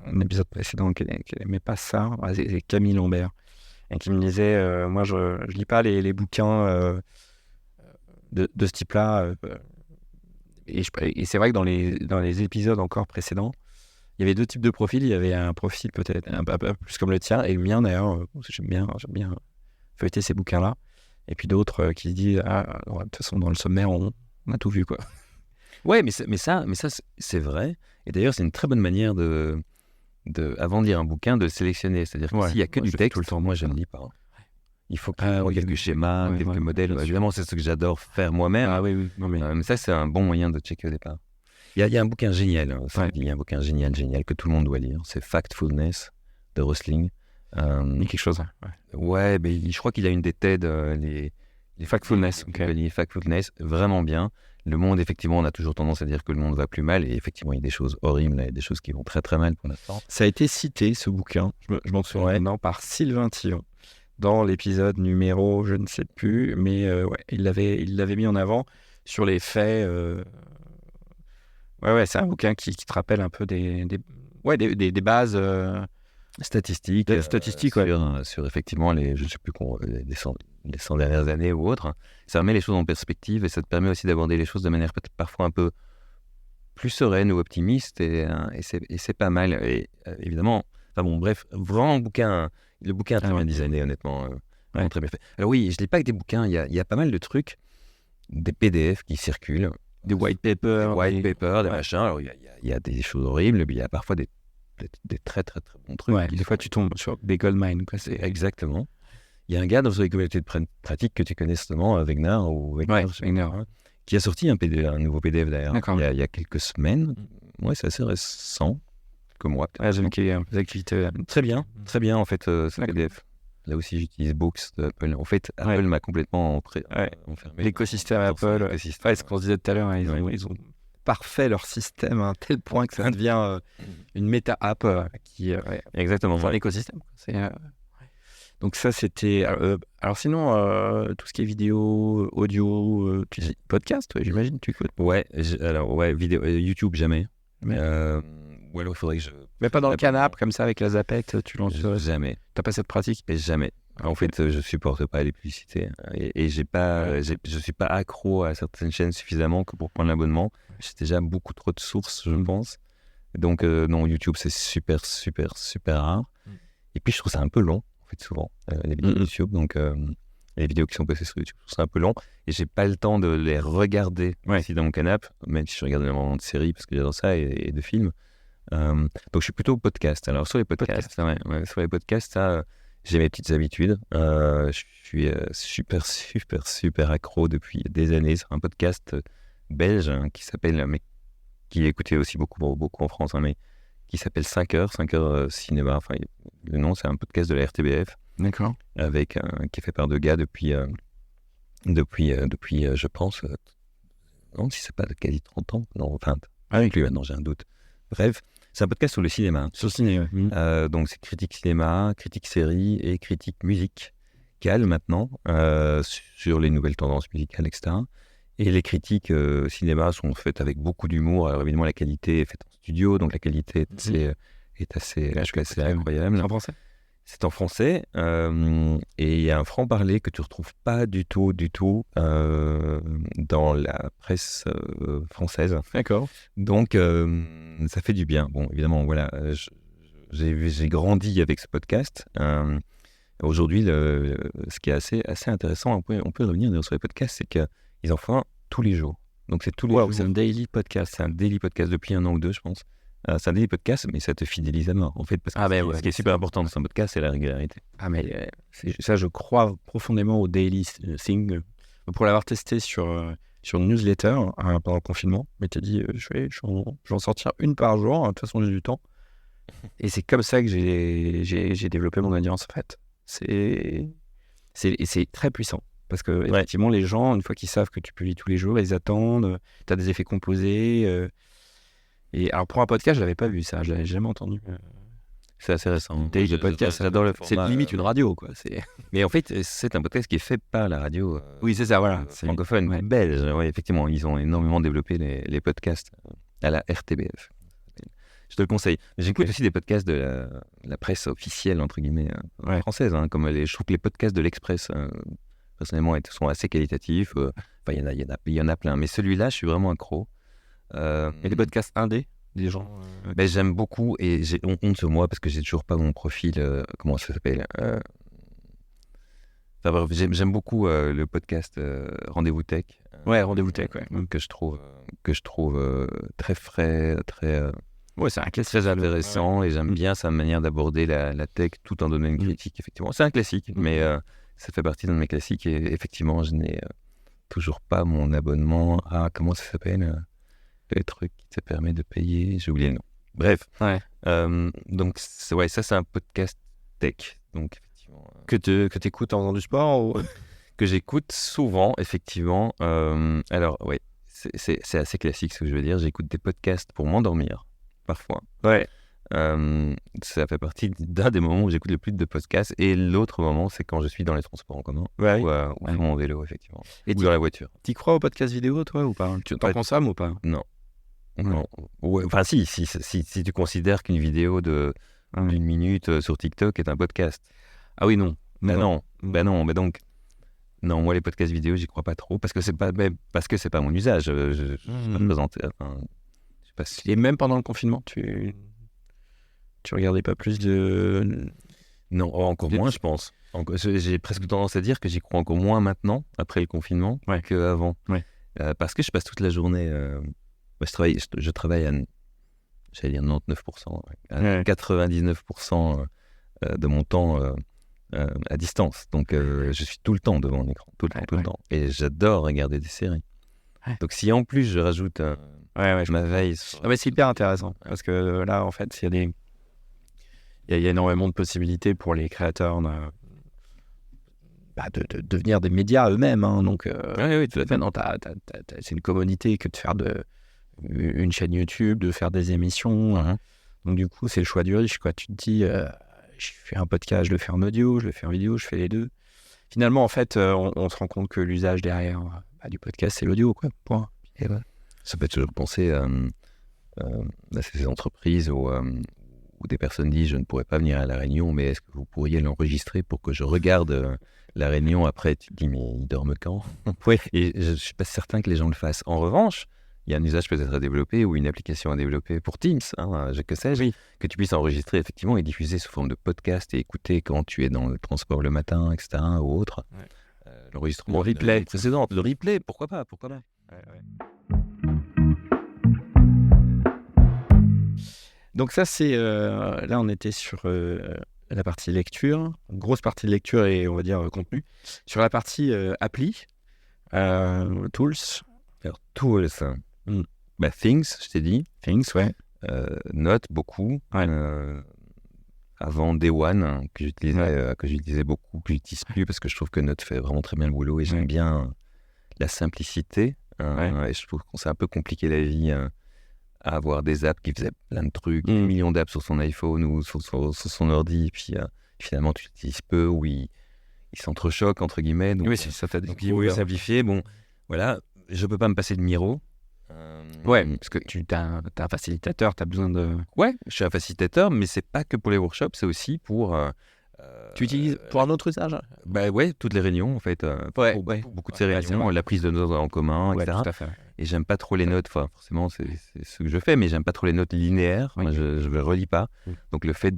un épisode précédent qu'elle n'aimait pas ça. C'est Camille Lambert, et qui me disait, moi je lis pas les bouquins de ce type-là. Et c'est vrai que dans les épisodes encore précédents, il y avait deux types de profils. Il y avait un profil peut-être un peu plus comme le tien, et le mien d'ailleurs, j'aime bien feuilleter ces bouquins-là. Et puis d'autres qui se disent, de toute façon, dans le sommaire, on a tout vu, quoi. Ouais, mais ça, c'est vrai. Et d'ailleurs, c'est une très bonne manière avant de lire un bouquin, de le sélectionner. C'est-à-dire que s'il n'y a que du texte, tout le temps, moi, je ne lis pas. Il faut qu'il y ait quelques schémas, quelques modèles. Évidemment, c'est ce que j'adore faire moi-même. Ah oui. Non, mais ça, c'est un bon moyen de checker au départ. Il y a un bouquin génial, il y a un bouquin génial que tout le monde doit lire. C'est Factfulness de Rosling. il y a quelque chose. Ouais, mais je crois qu'il a une des TED, les Factfulness. Les Factfulness, vraiment bien. Le monde, effectivement, on a toujours tendance à dire que le monde va plus mal, et effectivement, il y a des choses horribles, il y a des choses qui vont très très mal pour l'instant. Ça a été cité, ce bouquin, je m'en souviens maintenant, par Sylvain Tillon, dans l'épisode numéro, je ne sais plus, mais il l'avait mis en avant sur les faits. Ouais, c'est un bouquin qui te rappelle un peu des bases statistiques, sur effectivement je sais plus les 100 dernières années ou autres. Ça remet les choses en perspective, et ça te permet aussi d'aborder les choses de manière peut-être parfois un peu plus sereine ou optimiste, et c'est pas mal. Et évidemment, bref, vraiment le bouquin est très bien designé, honnêtement, vraiment très bien fait. Alors oui, je lis pas que des bouquins, il y a pas mal de trucs, des PDF qui circulent, des white papers, des machins. Alors il y a des choses horribles, mais il y a parfois des très très très bons trucs. Ouais, des fois tu tombes sur des goldmines, quoi. Exactement. Il y a un gars dans les communautés de pratique que tu connais certainement, Wegner, qui a sorti un nouveau PDF d'ailleurs, il y a quelques semaines. Ouais, c'est assez récent, comme moi. J'ai vu qu'il y a des activités. Très bien en fait, ce PDF. Là aussi, j'utilise Books d'Apple. En fait, Apple m'a complètement enfermé. L'écosystème Apple. C'est ce qu'on se disait tout à l'heure. Ils ont parfait leur système à un tel point que ça devient une méta-app qui... Exactement. Dans l'écosystème. Donc ça, c'était... alors sinon, tout ce qui est vidéo, audio, podcast, j'imagine, tu écoutes? Vidéo, YouTube, jamais. Ou alors, il faudrait que je... Mais pas dans le canapé, comme ça, avec la zapette, tu lances... Jamais. T'as pas cette pratique? Jamais. En fait, je supporte pas les publicités. Et je suis pas accro à certaines chaînes suffisamment que pour prendre l'abonnement. j'ai déjà beaucoup trop de sources, je pense. Donc, non, YouTube, c'est super, super, super rare. Et puis, je trouve ça un peu long, en fait, souvent, les vidéos YouTube. Donc, les vidéos qui sont postées sur YouTube, je trouve ça un peu long. Et j'ai pas le temps de les regarder ici dans mon canapé, même si je regarde énormément de séries, parce que j'adore ça, et de films. Donc, je suis plutôt podcast. Alors, sur les podcasts, sur les podcasts, ça, j'ai mes petites habitudes. Je suis super, super, super accro depuis des années. C'est un podcast belge qui s'appelle, mais qui est écouté aussi beaucoup, beaucoup en France, mais qui s'appelle 5 heures cinéma. Enfin, le nom, c'est un podcast de la RTBF. D'accord. Avec, qui est fait par deux gars depuis je pense, non, si c'est pas quasi 30 ans, non, 20. Avec lui maintenant, j'ai un doute. Bref, c'est un podcast sur le cinéma. Sur le cinéma, donc, c'est critique cinéma, critique série et critique musicale maintenant, sur les nouvelles tendances musicales, etc. Et les critiques cinéma sont faites avec beaucoup d'humour. Alors, évidemment, la qualité est faite en studio, donc la qualité est assez incroyable. C'est en français ? C'est en français, et il y a un franc-parler que tu ne retrouves pas du tout dans la presse française. D'accord. Donc, ça fait du bien. Bon, évidemment, voilà, j'ai grandi avec ce podcast. Aujourd'hui, ce qui est assez intéressant, on peut revenir sur les podcasts, c'est qu'ils en font un tous les jours. Donc, c'est tous les jours. C'est un daily podcast. C'est un daily podcast depuis 1 an ou 2, je pense. C'est un daily podcast, mais ça te fidélise à mort, en fait, parce que ce qui est super important dans un podcast, c'est la régularité. Ah, mais ça, je crois profondément au daily thing. Pour l'avoir testé sur une newsletter pendant le confinement, mais t'as dit, je vais en sortir une par jour, de toute façon, j'ai du temps. Et c'est comme ça que j'ai développé mon audience, en fait. C'est très puissant. Parce que, effectivement, les gens, une fois qu'ils savent que tu publies tous les jours, ils attendent, tu as des effets composés. Et alors, pour un podcast, je l'avais pas vu ça, je l'avais jamais entendu. C'est assez récent. Daily de podcast, j'adore le format. C'est limite une radio, quoi. Mais en fait, c'est un podcast qui est fait par la radio oui, c'est ça, voilà. francophone, belge. Ouais, effectivement, ils ont énormément développé les podcasts à la RTBF. Je te le conseille. J'écoute aussi des podcasts de la presse officielle, entre guillemets, française, comme je trouve que les podcasts de l'Express, personnellement, sont assez qualitatifs. Enfin, il y en a plein. Mais celui-là, je suis vraiment accro. Et les podcasts indés, des gens j'aime beaucoup, et j'ai honte sur moi parce que j'ai toujours pas mon profil, comment ça s'appelle, enfin bref, j'aime beaucoup le podcast Rendez-vous Tech. Rendez-vous Tech, que je trouve très frais, très c'est un classique, très intéressant, et j'aime bien sa manière d'aborder la tech tout en donnant une critique. Effectivement, c'est un classique, mais ça fait partie d'un de mes classiques, et effectivement, je n'ai toujours pas mon abonnement à, comment ça s'appelle, le truc qui te permet de payer, j'ai oublié le nom. Bref, donc ça c'est un podcast tech, donc effectivement que t'écoutes en faisant du sport ou... que j'écoute souvent, effectivement. Alors c'est assez classique ce que je veux dire. J'écoute des podcasts pour m'endormir parfois. Ça fait partie d'un des moments où j'écoute le plus de podcasts, et l'autre moment, c'est quand je suis dans les transports en commun ou sur mon vélo, effectivement, ou dans la voiture. T'y crois au podcast vidéo, toi, ou pas? Tu t'en consommes ou pas? Non. Enfin, si tu considères qu'une vidéo d'une minute sur TikTok est un podcast. Ah oui, non. Non, donc non, moi les podcasts vidéo, j'y crois pas trop, parce que c'est pas mon usage. Je me présente. Enfin, je sais pas si... Et même pendant le confinement, tu regardais pas plus de... Non, encore moins, je pense. J'ai presque tendance à dire que j'y crois encore moins maintenant, après le confinement, qu'avant. Parce que je passe toute la journée... je travaille à, j'allais dire 99%, à 99% de mon temps à distance. Donc, je suis tout le temps devant l'écran, tout le temps. Et j'adore regarder des séries. Donc, si en plus je rajoute ma veille... c'est hyper intéressant, parce que là, en fait, il y a énormément de possibilités pour les créateurs de devenir des médias eux-mêmes. Donc, tout à fait. C'est une commodité que de faire une chaîne YouTube, de faire des émissions. Donc, du coup, c'est le choix du riche, quoi. Tu te dis, je fais un podcast, je le fais en audio, je le fais en vidéo, je fais les deux. Finalement, en fait, on se rend compte que l'usage derrière du podcast, c'est l'audio, quoi. Point. Et ça peut toujours penser à ces entreprises où des personnes disent, je ne pourrais pas venir à la réunion, mais est-ce que vous pourriez l'enregistrer pour que je regarde la réunion après? Tu te dis, mais ils dorment quand? Et je ne suis pas certain que les gens le fassent. En revanche, il y a un usage peut-être à développer ou une application à développer pour Teams, que sais-je, Oui. que tu puisses enregistrer effectivement et diffuser sous forme de podcast et écouter quand tu es dans le transport le matin, etc. ou autre. Ouais. L'enregistrement Le replay. précédente, le replay, pourquoi pas. Donc ça, c'est... là, on était sur la partie lecture, grosse partie de lecture et on va dire contenu. Sur la partie appli, tools, Alors, tools, Things, je t'ai dit, things, ouais. Notes, beaucoup. Ouais. Avant Day One, que j'utilisais beaucoup, que j'utilise plus parce que je trouve que Notes fait vraiment très bien le boulot et j'aime bien la simplicité. Et je trouve qu'on s'est un peu compliqué la vie à avoir des apps qui faisaient plein de trucs, des millions d'apps sur son iPhone ou sur son ordi, et puis finalement tu l'utilises peu ou ils s'entrechoquent entre guillemets. Donc, Oui, c'est ça, t'as dit. donc il faut simplifier. Bon, voilà, je peux pas me passer de Miro. Ouais, parce que tu as un facilitateur, tu as besoin de... Ouais, je suis un facilitateur, mais c'est pas que pour les workshops, c'est aussi pour... Tu utilises pour un autre usage? Bah ouais, toutes les réunions en fait. Pour beaucoup de ces Ouais, c'est réunions, vrai. la prise de notes en commun, Ouais, etc. tout à fait. Et j'aime pas trop les notes, enfin forcément c'est ce que je fais, mais j'aime pas trop les notes linéaires. Oui. Moi, je ne relis pas. Donc le fait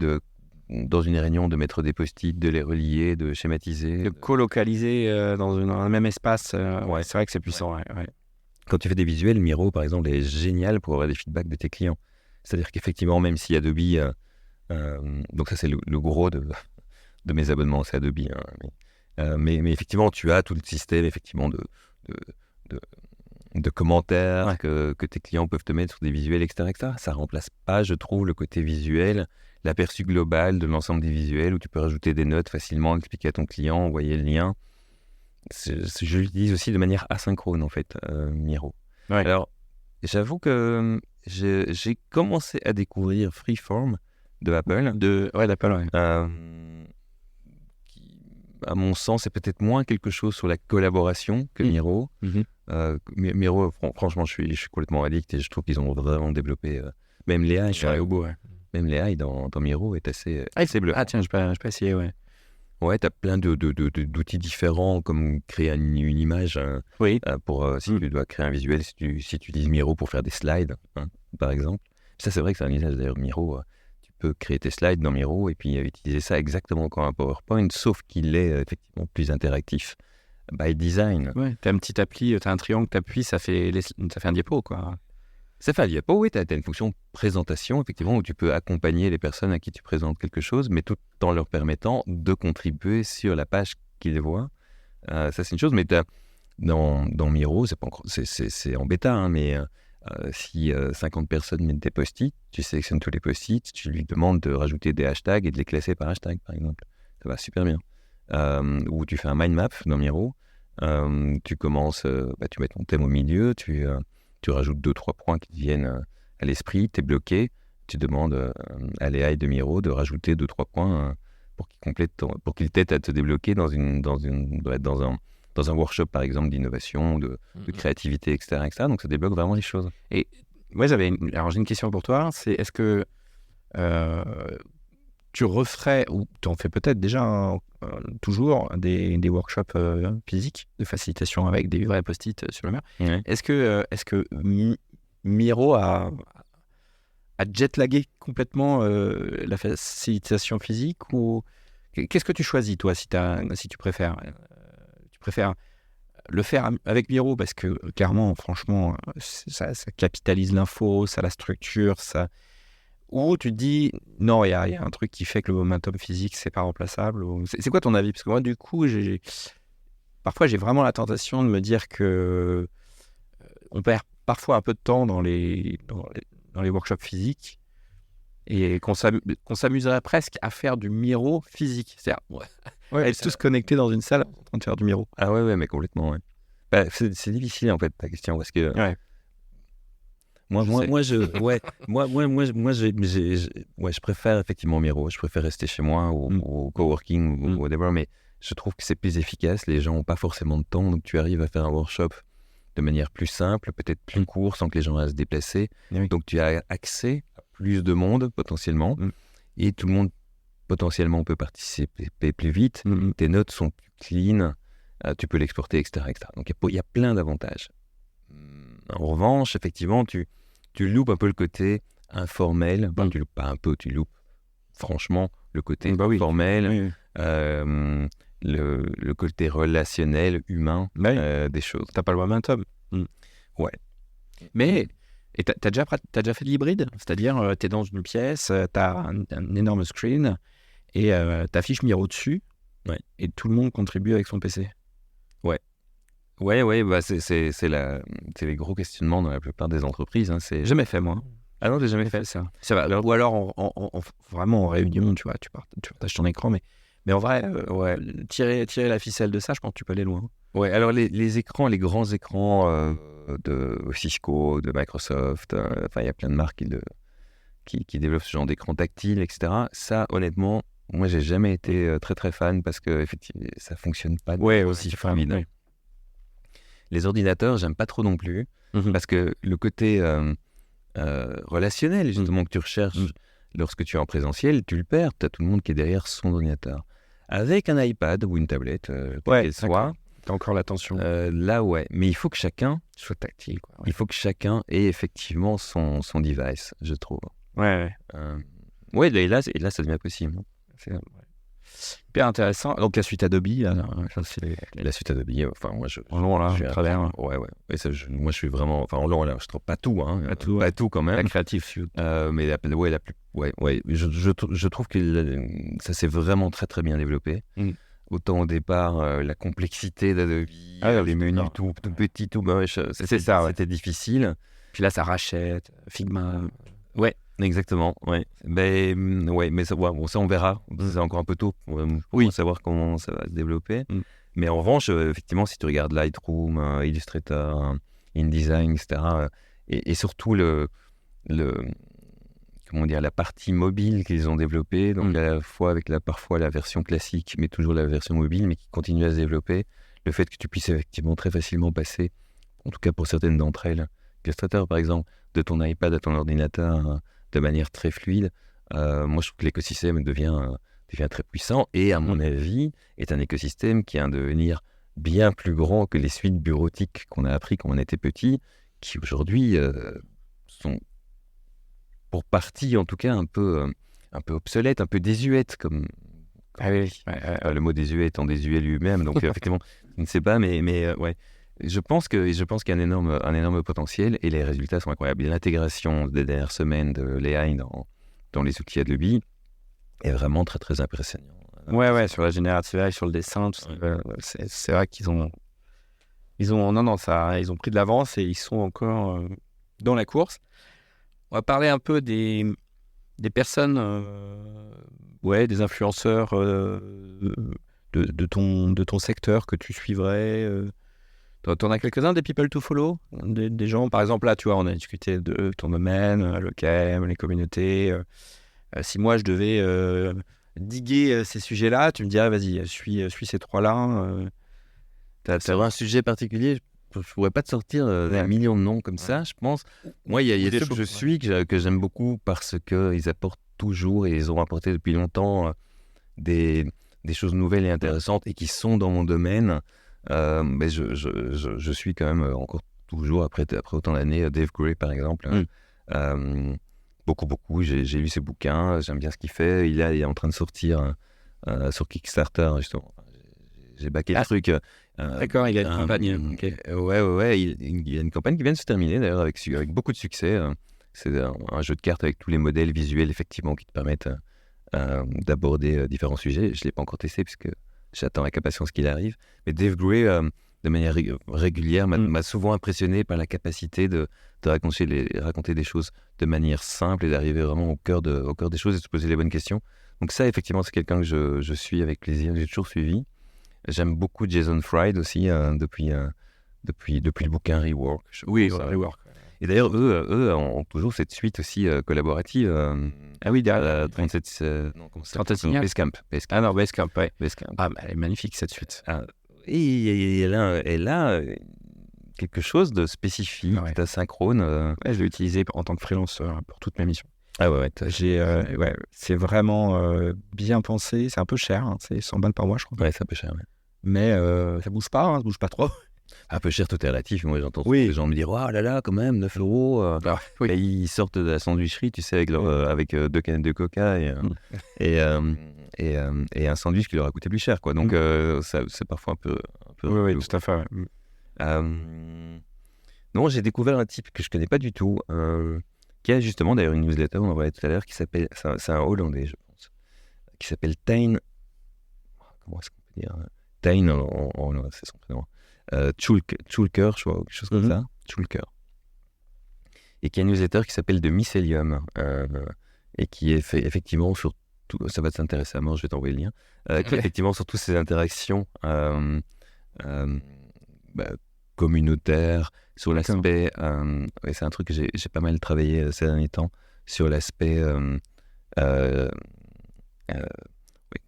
dans une réunion de mettre des post-it, de les relier, de schématiser. De colocaliser dans un même espace, Ouais. c'est vrai que c'est puissant. Ouais. Quand tu fais des visuels, Miro par exemple est génial pour avoir des feedbacks de tes clients. C'est-à-dire qu'effectivement, même si Adobe, donc ça c'est le gros de mes abonnements, c'est Adobe. Mais effectivement, tu as tout le système effectivement de commentaires que tes clients peuvent te mettre sur des visuels, etc. Ça remplace pas, je trouve, le côté visuel, l'aperçu global de l'ensemble des visuels où tu peux rajouter des notes facilement, expliquer à ton client, envoyer le lien. Je l'utilise aussi de manière asynchrone en fait, Miro. Ouais. Alors, j'avoue que j'ai commencé à découvrir Freeform de Apple. D'Apple, ouais. Qui, à mon sens, c'est peut-être moins quelque chose sur la collaboration que Miro. Miro, franchement, je suis complètement addict et je trouve qu'ils ont vraiment développé. Même l'AI, au bout, ouais. Même l'AI dans Miro est assez bleu. Ah tiens, je peux essayer, ouais. Ouais, tu as plein d'outils différents, comme créer une image pour si tu dois créer un visuel, si tu utilises Miro pour faire des slides, par exemple. Ça, c'est vrai que c'est un usage d'ailleurs Miro. Tu peux créer tes slides dans Miro et puis utiliser ça exactement comme un PowerPoint, sauf qu'il est effectivement plus interactif by design. Ouais, tu as une petite appli, tu as un triangle, tu appuies, ça fait un diapo, quoi. Ça fait un diapo, oui, tu as une fonction présentation, effectivement, où tu peux accompagner les personnes à qui tu présentes quelque chose, mais tout en leur permettant de contribuer sur la page qu'ils voient. Ça, c'est une chose, mais dans Miro, c'est en bêta, mais si 50 personnes mettent des post-it, tu sélectionnes tous les post-it, tu lui demandes de rajouter des hashtags et de les classer par hashtag, par exemple. Ça va super bien. Ou tu fais un mind map dans Miro, tu commences, tu mets ton thème au milieu, tu rajoutes 2-3 points qui te viennent à l'esprit, tu es bloqué, tu demandes à l'AI de Miro de rajouter 2-3 points pour qu'il t'aide à te débloquer dans un workshop, par exemple, d'innovation, de créativité, etc., etc. Donc, ça débloque vraiment les choses. Et moi, j'ai une question pour toi, c'est est-ce que tu referais, ou tu en fais peut-être déjà toujours des workshops physiques de facilitation avec des vrais post-it sur le mur. Ouais. Est-ce que Miro a jet-lagué complètement la facilitation physique, ou qu'est-ce que tu choisis toi si tu préfères le faire avec Miro parce que clairement, franchement, ça capitalise l'info, ça la structure, ça... Ou tu te dis, non, il y a un truc qui fait que le momentum physique, c'est pas remplaçable. C'est quoi ton avis? Parce que moi, du coup, parfois, j'ai vraiment la tentation de me dire que on perd parfois un peu de temps dans les workshops physiques et qu'on s'amuserait presque à faire du Miro physique. C'est-à-dire, être tous connectés dans une salle en train de faire du Miro. Ah ouais, mais complètement, ouais. C'est difficile, en fait, ta question, parce que... Je préfère effectivement Miro. Je préfère rester chez moi ou au coworking ou whatever, mais je trouve que c'est plus efficace. Les gens n'ont pas forcément de temps, donc tu arrives à faire un workshop de manière plus simple, peut-être plus court, sans que les gens aient à se déplacer. Oui. Donc tu as accès à plus de monde potentiellement, et tout le monde potentiellement peut participer plus vite. Tes notes sont plus clean, tu peux l'exporter, etc., etc. Donc il y a plein d'avantages. En revanche, effectivement, tu loupes un peu le côté informel. Enfin, tu loupes pas un peu, tu loupes franchement le côté formel, Oui. le côté relationnel, humain des choses. T'as pas le momentum. Ouais. Mais t'as déjà fait de l'hybride, c'est-à-dire t'es dans une pièce, t'as un énorme screen et t'affiches Miro dessus, et tout le monde contribue avec son PC. Ouais, bah c'est les gros questionnements dans la plupart des entreprises. Hein, c'est... Jamais fait, moi. Ah non, j'ai jamais fait Ça va. Ou alors vraiment en réunion, tu vois, tu partages ton écran, mais en vrai, tirer la ficelle de ça, je pense que tu peux aller loin. Ouais, alors les écrans, les grands écrans de Cisco, de Microsoft, il y a plein de marques qui développent ce genre d'écran tactile, etc. Ça, honnêtement, moi, j'ai jamais été très très fan parce que effectivement, ça fonctionne pas. Aussi fluide. Ouais. Les ordinateurs, j'aime pas trop non plus parce que le côté relationnel, justement, que tu recherches lorsque tu es en présentiel, tu le perds. Tu as tout le monde qui est derrière son ordinateur. Avec un iPad ou une tablette, qu'elle soit, t'as encore l'attention. là, ouais. Mais il faut que chacun Soit tactile, quoi. il faut que chacun ait effectivement son device, je trouve. Ouais. Ouais, et là, ça devient possible. C'est hyper intéressant. Donc la suite Adobe, ça c'est La suite Adobe, enfin, moi, je à travers Ouais. Et ça, moi, je suis vraiment... Enfin, là, je trouve pas tout, hein. Pas tout quand même. la creative suite. Mais la plus... Ouais. Je trouve que ça s'est vraiment très, très bien développé. Autant au départ, la complexité d'Adobe, les menus tout petits, tout moches, c'était difficile. Puis là, ça rachète, Figma. Ouais, exactement. Ouais. Mais ça, ça, on verra. C'est encore un peu tôt pour savoir comment ça va se développer. Mais en revanche, effectivement, si tu regardes Lightroom, Illustrator, InDesign, etc., et surtout comment dire, la partie mobile qu'ils ont développée, donc à la fois avec parfois la version classique, mais toujours la version mobile, mais qui continue à se développer, le fait que tu puisses effectivement très facilement passer, en tout cas pour certaines d'entre elles, Illustrator par exemple, de ton iPad à ton ordinateur de manière très fluide, moi je trouve que l'écosystème devient très puissant et à mon avis est un écosystème qui est en devenir bien plus grand que les suites bureautiques qu'on a appris quand on était petit, qui aujourd'hui sont pour partie en tout cas un peu obsolètes, un peu désuètes comme le mot désuet étant désuet lui-même, donc effectivement je ne sais pas, mais ouais. Je pense qu'il y a un énorme potentiel et les résultats sont incroyables. L'intégration des dernières semaines de l'AI dans les outils Adobe est vraiment très très impressionnant. Ouais, sur la générative AI, sur le dessin, tout ça, c'est vrai qu'ils ont ils ont pris de l'avance et ils sont encore dans la course. On va parler un peu des personnes, des influenceurs de ton secteur que tu suivrais. T'en as quelques-uns, des people to follow, des gens, par exemple, là, tu vois, on a discuté de ton domaine, le KM, les communautés. Si moi, je devais diguer ces sujets-là, tu me dirais, vas-y, suis ces trois-là. T'as un sujet particulier? Je pourrais pas te sortir un million de noms comme ça, je pense. Moi, il y a des choses que je suis, que j'aime beaucoup parce qu'ils apportent toujours, et ils ont apporté depuis longtemps, des choses nouvelles et intéressantes et qui sont dans mon domaine. Mais je suis quand même encore toujours, après autant d'années, Dave Gray par exemple. Beaucoup. J'ai lu ses bouquins, j'aime bien ce qu'il fait. Il est en train de sortir sur Kickstarter, justement. J'ai backé le truc. D'accord, il a une campagne. Okay. Ouais. Il y a une campagne qui vient de se terminer d'ailleurs avec beaucoup de succès. C'est un jeu de cartes avec tous les modèles visuels effectivement qui te permettent d'aborder différents sujets. Je ne l'ai pas encore testé puisque j'attends avec impatience qu'il arrive. Mais Dave Gray, de manière régulière, m'a souvent impressionné par la capacité de raconter des choses de manière simple et d'arriver vraiment au cœur des choses et de se poser les bonnes questions. Donc ça, effectivement, c'est quelqu'un que je suis avec plaisir, j'ai toujours suivi. J'aime beaucoup Jason Fried aussi, depuis le bouquin Rework. Rework. Et d'ailleurs, eux ont toujours cette suite aussi collaborative. Ah oui, derrière. 37... Basecamp. Ah non, Basecamp, ouais. Basecamp. Ah, elle est magnifique cette suite. Et elle a quelque chose de spécifique, d'asynchrone. Ouais, je l'ai utilisé en tant que freelance pour toutes mes missions. Ah ouais. C'est vraiment bien pensé. C'est un peu cher, hein, c'est 100 balles par mois, je crois. Ouais, c'est un peu cher. Ouais. Mais ça bouge pas trop. Un peu cher, tout est relatif. Moi, j'entends Oui. des gens me dire, oh là là, quand même, 9 euros. Oui. Et ils sortent de la sandwicherie, tu sais, avec 2 canettes de coca et un sandwich qui leur a coûté plus cher, quoi. Donc, c'est parfois un peu Oui, relou. tout à fait. Non, j'ai découvert un type que je connais pas du tout, qui a justement, d'ailleurs, une newsletter, on en parlait tout à l'heure, qui s'appelle, c'est un Hollandais, je pense, qui s'appelle Tijn, comment est-ce qu'on peut dire, Tijn, c'est son prénom, Tjulker, je vois, quelque chose comme ça, Tjulker, et qui a une newsletter qui s'appelle The Mycelium, et qui est fait effectivement sur tout, ça va t'intéresser à mort, je vais t'envoyer le lien, qui est effectivement sur toutes ces interactions communautaires, sur l'aspect, et c'est un truc que j'ai pas mal travaillé ces derniers temps, sur l'aspect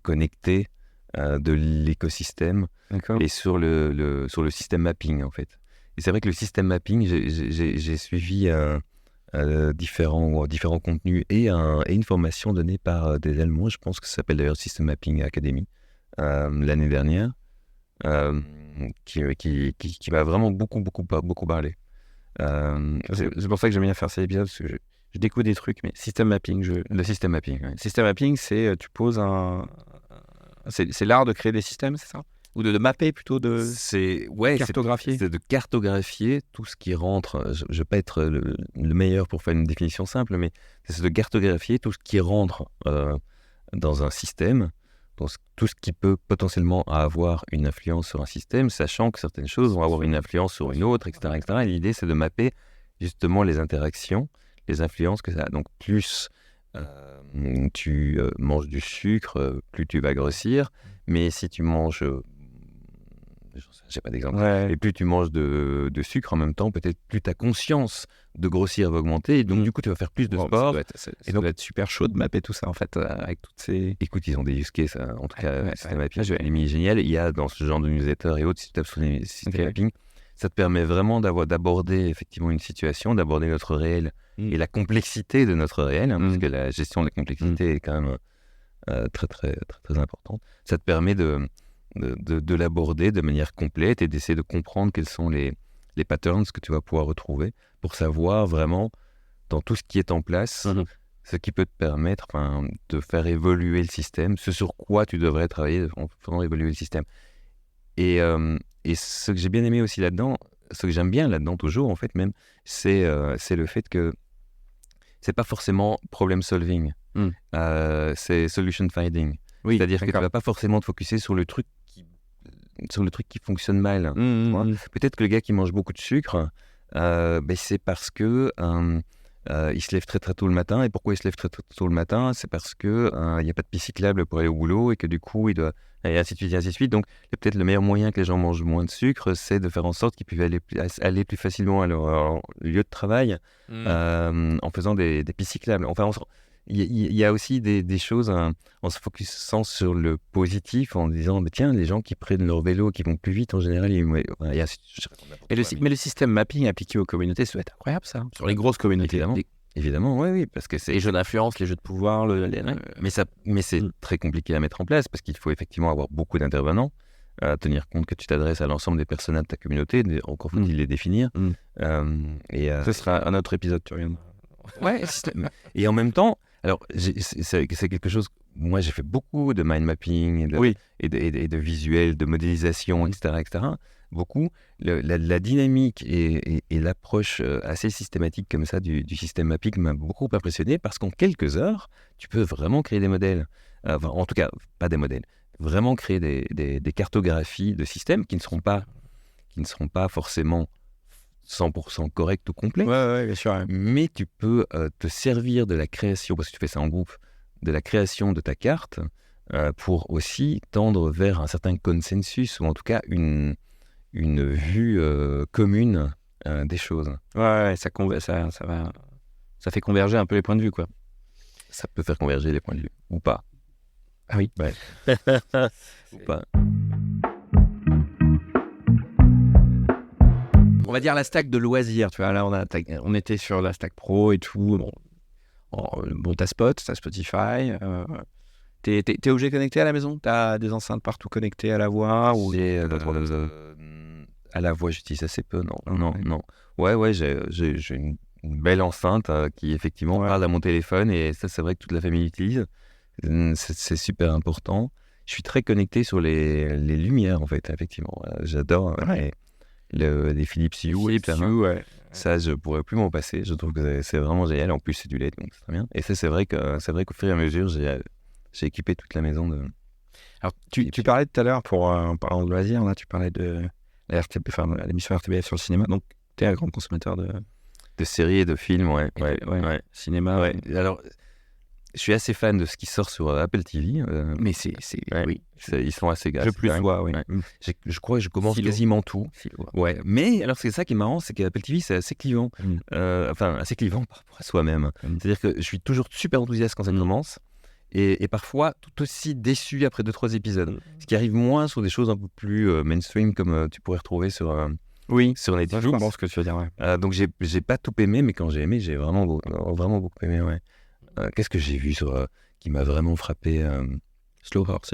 connecté de l'écosystème. D'accord. Et sur le système mapping, en fait. Et c'est vrai que le système mapping, j'ai suivi différents contenus et une formation donnée par des Allemands, je pense que ça s'appelle d'ailleurs System Mapping Academy, l'année dernière, qui m'a vraiment beaucoup parlé. C'est pour ça que j'aime bien faire ces épisodes, parce que je découvre des trucs, mais système mapping, Le système mapping, ouais. Système mapping, c'est tu poses c'est l'art de créer des systèmes, c'est ça? Ou de mapper plutôt, de cartographier? C'est de cartographier tout ce qui rentre. Je ne vais pas être le meilleur pour faire une définition simple, mais c'est de cartographier tout ce qui rentre dans un système, donc tout ce qui peut potentiellement avoir une influence sur un système, sachant que certaines choses vont avoir une influence sur une autre, etc. etc. Et l'idée, c'est de mapper justement les interactions, les influences que ça a. Donc plus tu manges du sucre, plus tu vas grossir, mais si tu manges... j'ai pas d'exemple. Ouais. Et plus tu manges de sucre en même temps, peut-être plus ta conscience de grossir va augmenter. Et donc, du coup, tu vas faire plus de sport. Ça doit être super chaud de mapper tout ça, en fait, avec toutes ces... Écoute, ils ont des use cases, en tout cas, système mapping. Je vais- Elle est géniale. Il y a dans ce genre de newsletter et autres, si tu tapes sur les systèmes mapping, ça te permet vraiment d'aborder effectivement une situation, d'aborder notre réel et la complexité de notre réel, parce que la gestion de la complexité est quand même très, très, très, très importante. Ça te permet de l'aborder de manière complète et d'essayer de comprendre quels sont les patterns que tu vas pouvoir retrouver pour savoir vraiment, dans tout ce qui est en place, ce qui peut te permettre de faire évoluer le système, ce sur quoi tu devrais travailler en faisant évoluer le système. Et ce que j'ai bien aimé aussi là-dedans, ce que j'aime bien là-dedans toujours, en fait, même, c'est le fait que c'est pas forcément problem solving, c'est solution finding. Oui, C'est-à-dire que tu vas pas forcément te focuser sur le truc qui fonctionne mal. Tu vois. Peut-être que le gars qui mange beaucoup de sucre, c'est parce que il se lève très très tôt le matin. Et pourquoi il se lève très très tôt le matin? C'est parce que il n'y a pas de piste cyclable pour aller au boulot et que du coup il doit... Et ainsi de suite, et ainsi de suite. Donc peut-être le meilleur moyen que les gens mangent moins de sucre, c'est de faire en sorte qu'ils puissent aller plus facilement à leur lieu de travail en faisant des pistes cyclables. Enfin, il y a aussi des choses en se focusant sur le positif, en disant tiens, les gens qui prennent leur vélo, qui vont plus vite en général, mais le système mapping appliqué aux communautés, ça doit être incroyable, ça. Sur les grosses communautés. Évidemment, oui, parce que c'est Les jeux d'influence, les jeux de pouvoir, mais c'est très compliqué à mettre en place parce qu'il faut effectivement avoir beaucoup d'intervenants, tenir compte que tu t'adresses à l'ensemble des personnes de ta communauté, encore faut-il les définir. Ce sera un autre épisode, tu reviendras. Ouais, et en même temps, alors c'est quelque chose. Moi, j'ai fait beaucoup de mind mapping et de visuels, de modélisation, etc., etc. Beaucoup. La dynamique et l'approche assez systématique comme ça du système mapping m'a beaucoup impressionné parce qu'en quelques heures, tu peux vraiment créer des modèles. En tout cas, pas des modèles. Vraiment créer des cartographies de systèmes qui ne seront pas forcément 100% corrects ou complets. Ouais, bien sûr. Ouais. Mais tu peux te servir de la création, parce que tu fais ça en groupe, de la création de ta carte pour aussi tendre vers un certain consensus ou en tout cas une vue commune des choses. Ouais, ça fait converger un peu les points de vue, quoi. Ça peut faire converger les points de vue, ou pas. Ah oui. Ouais. Ou pas. On va dire la stack de loisirs, tu vois. Là, on était sur la stack pro et tout. Bon, t'as Spotify. T'es obligé connecté à la maison? T'as des enceintes partout connectées à la voix ou... À la voix, j'utilise assez peu, non. Ouais. Non. Ouais, j'ai une belle enceinte qui effectivement Ouais. parle à mon téléphone et ça, c'est vrai que toute la famille l'utilise. C'est super important. Je suis très connecté sur les lumières, en fait, effectivement. J'adore Ouais. les Philips Hue, Philips etc. Hue, ouais. Ça, je pourrais plus m'en passer. Je trouve que c'est vraiment génial. En plus, c'est du LED, donc c'est très bien. Et ça, c'est vrai qu'au fur et à mesure, j'ai équipé toute la maison de Alors, tu parlais tout à l'heure, en parlant de loisirs, là, tu parlais de l'émission RTBF sur le cinéma. Donc, tu es un grand consommateur de séries et de films, ouais. cinéma. Ouais. Alors, je suis assez fan de ce qui sort sur Apple TV. Mais c'est Ouais. oui. Ils sont assez gars. Je plus sois, oui. Ouais. Je crois que je commence Silo. quasiment tout. Ouais, mais alors c'est ça qui est marrant, c'est qu'Apple TV, c'est assez clivant. Assez clivant par rapport à soi-même. C'est-à-dire que je suis toujours super enthousiaste quand ça commence. Et parfois tout aussi déçu après 2-3 épisodes. Ce qui arrive moins sur des choses un peu plus mainstream comme tu pourrais retrouver sur Netflix. Je comprends ce que tu veux dire, ouais. Donc j'ai pas tout aimé, mais quand j'ai aimé, j'ai vraiment beaucoup aimé, ouais. Qu'est-ce que j'ai vu qui m'a vraiment frappé Slow Horses.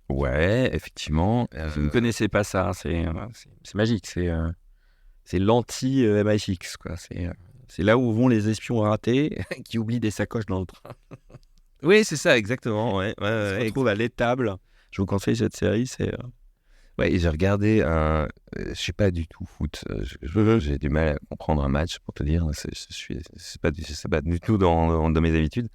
Ouais, effectivement. Vous ne connaissez pas ça, c'est magique. C'est l'anti-MI6, quoi. C'est là où vont les espions ratés qui oublient des sacoches dans le train. Oui, c'est ça, exactement. Ouais, Ils se retrouvent à l'étable. Je vous conseille cette série, Ouais, et j'ai regardé je suis pas du tout foot. J'ai du mal à comprendre un match, pour te dire. C'est pas du tout dans mes habitudes.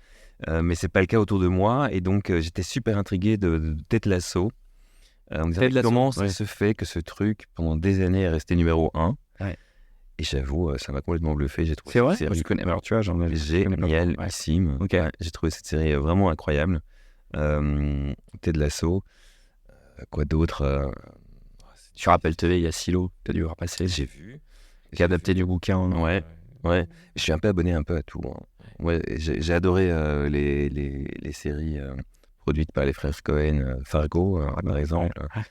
Mais c'est pas le cas autour de moi. Et donc, j'étais super intrigué de Ted Lasso. En me disant Ted Lasso, comment ça ouais. se fait que ce truc, pendant des années, est resté numéro 1. Ouais. Et j'avoue, ça m'a complètement bluffé. J'ai trouvé c'est vrai. cette série Je connais. Alors tu vois, j'en ai génialissime. Ok. Ouais, j'ai trouvé cette série vraiment incroyable. Ted Lasso. Quoi d'autre Sur Apple TV, il y a Silo. Tu as dû voir passer. J'ai vu. Qui est adapté du bouquin. Ouais. Je suis un peu abonné un peu à tout. Hein. Ouais, j'ai adoré les séries produites par les frères Cohen, Fargo, par exemple. Ouais.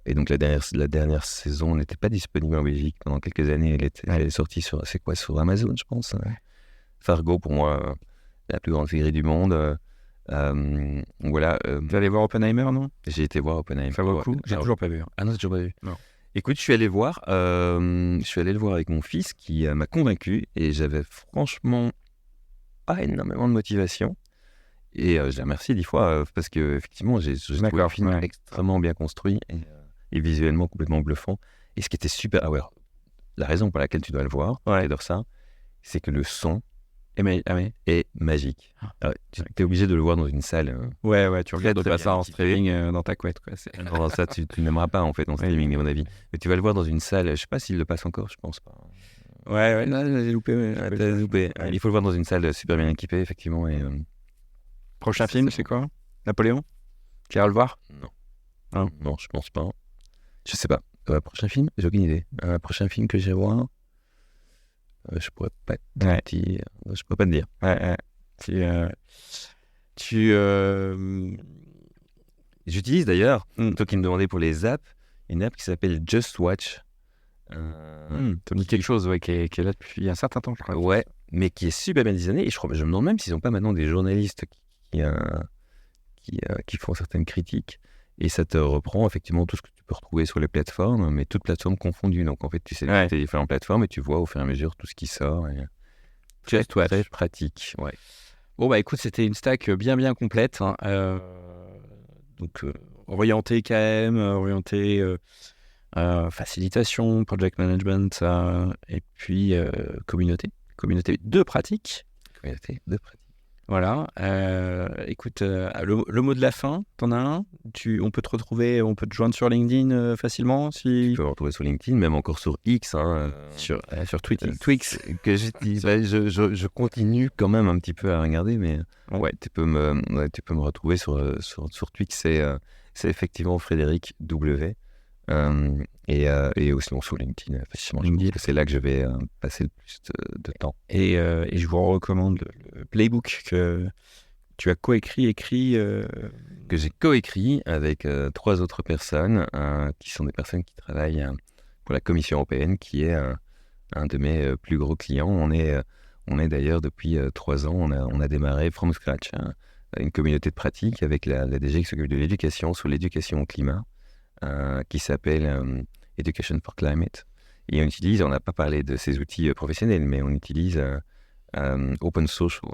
Et donc la dernière saison n'était pas disponible en Belgique pendant quelques années. Elle est sortie sur Amazon, je pense. Fargo, pour moi, la plus grande série du monde. Voilà. Tu vas aller voir Oppenheimer, non? J'ai été voir Oppenheimer. Ça vaut le coup. J'ai Alors, toujours pas vu. Ah non, j'ai toujours pas vu. Non. Écoute, je suis allé le voir avec mon fils qui m'a convaincu et j'avais franchement pas énormément de motivation. Et je l'ai remercié 10 fois parce que effectivement, j'ai trouvé le film extrêmement bien construit et visuellement complètement bluffant. Et ce qui était super, la raison pour laquelle tu dois le voir, j'adore ça, c'est que le son est magique. Tu es obligé de le voir dans une salle. Ouais, tu regardes très pas ça bien en streaming dans ta couette, quoi. Non, ça, tu n'aimeras pas en fait en streaming, à mon avis. Mais tu vas le voir dans une salle, je sais pas s'il le passe encore, je pense pas. Ouais, là, j'ai loupé. T'as loupé. Il faut le voir dans une salle super bien équipée, effectivement. Et, Prochain film, c'est quoi? Napoléon? Tu iras le voir? Non, je pense pas. Je sais pas. Prochain film? J'ai aucune idée. Prochain film que j'irai voir, je pourrais pas te dire. Je pourrais pas te dire. J'utilise d'ailleurs, toi qui me demandais pour les apps, une app qui s'appelle Just Watch. Ça me dit quelque chose, qui est là depuis un certain temps, je crois. Ouais, mais qui est super bien designé. Et je me demande même s'ils n'ont pas maintenant des journalistes qui font certaines critiques. Et ça te reprend effectivement tout ce que tu peux retrouver sur les plateformes, mais toutes plateformes confondues. Donc en fait, tu sais les différentes plateformes et tu vois au fur et à mesure tout ce qui sort. Très pratique. Ouais. Bon, écoute, c'était une stack bien complète. Donc, orienté KM, orienté facilitation, project management, et puis communauté de pratique. Voilà. Écoute, le mot de la fin, t'en as un? On peut te retrouver, on peut te joindre sur LinkedIn facilement si... Tu peux me retrouver sur LinkedIn, même encore sur X. Sur Twix. Que je continue quand même un petit peu à regarder, mais tu peux me retrouver sur Twix. C'est effectivement Frédéric W. Et aussi sur LinkedIn, effectivement. C'est là que je vais passer le plus de temps. Et je vous recommande le playbook que tu as écrit que j'ai coécrit avec 3 autres personnes qui sont des personnes qui travaillent pour la Commission européenne, qui est un de mes plus gros clients. On est d'ailleurs depuis 3 ans, on a démarré from scratch une communauté de pratique avec la DG qui s'occupe de l'éducation sur l'éducation au climat, qui s'appelle Education for Climate. Et on n'a pas parlé de ces outils professionnels, mais on utilise Open Social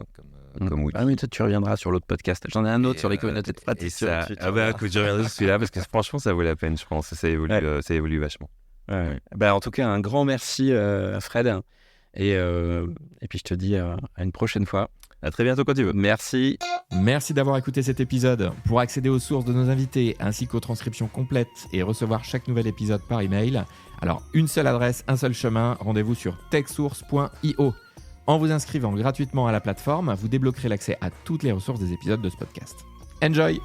comme outil. Ah oui, toi, tu reviendras sur l'autre podcast. J'en ai un autre sur les communautés de pratique. Écoute, je reviendrai sur celui-là parce que franchement, ça vaut la peine, je pense. Ça évolue vachement. Ouais. En tout cas, un grand merci, Fred. Et puis, je te dis à une prochaine fois. À très bientôt quand tu veux. Merci. Merci d'avoir écouté cet épisode. Pour accéder aux sources de nos invités ainsi qu'aux transcriptions complètes et recevoir chaque nouvel épisode par email, alors une seule adresse, un seul chemin, rendez-vous sur techsource.io. En vous inscrivant gratuitement à la plateforme, vous débloquerez l'accès à toutes les ressources des épisodes de ce podcast. Enjoy!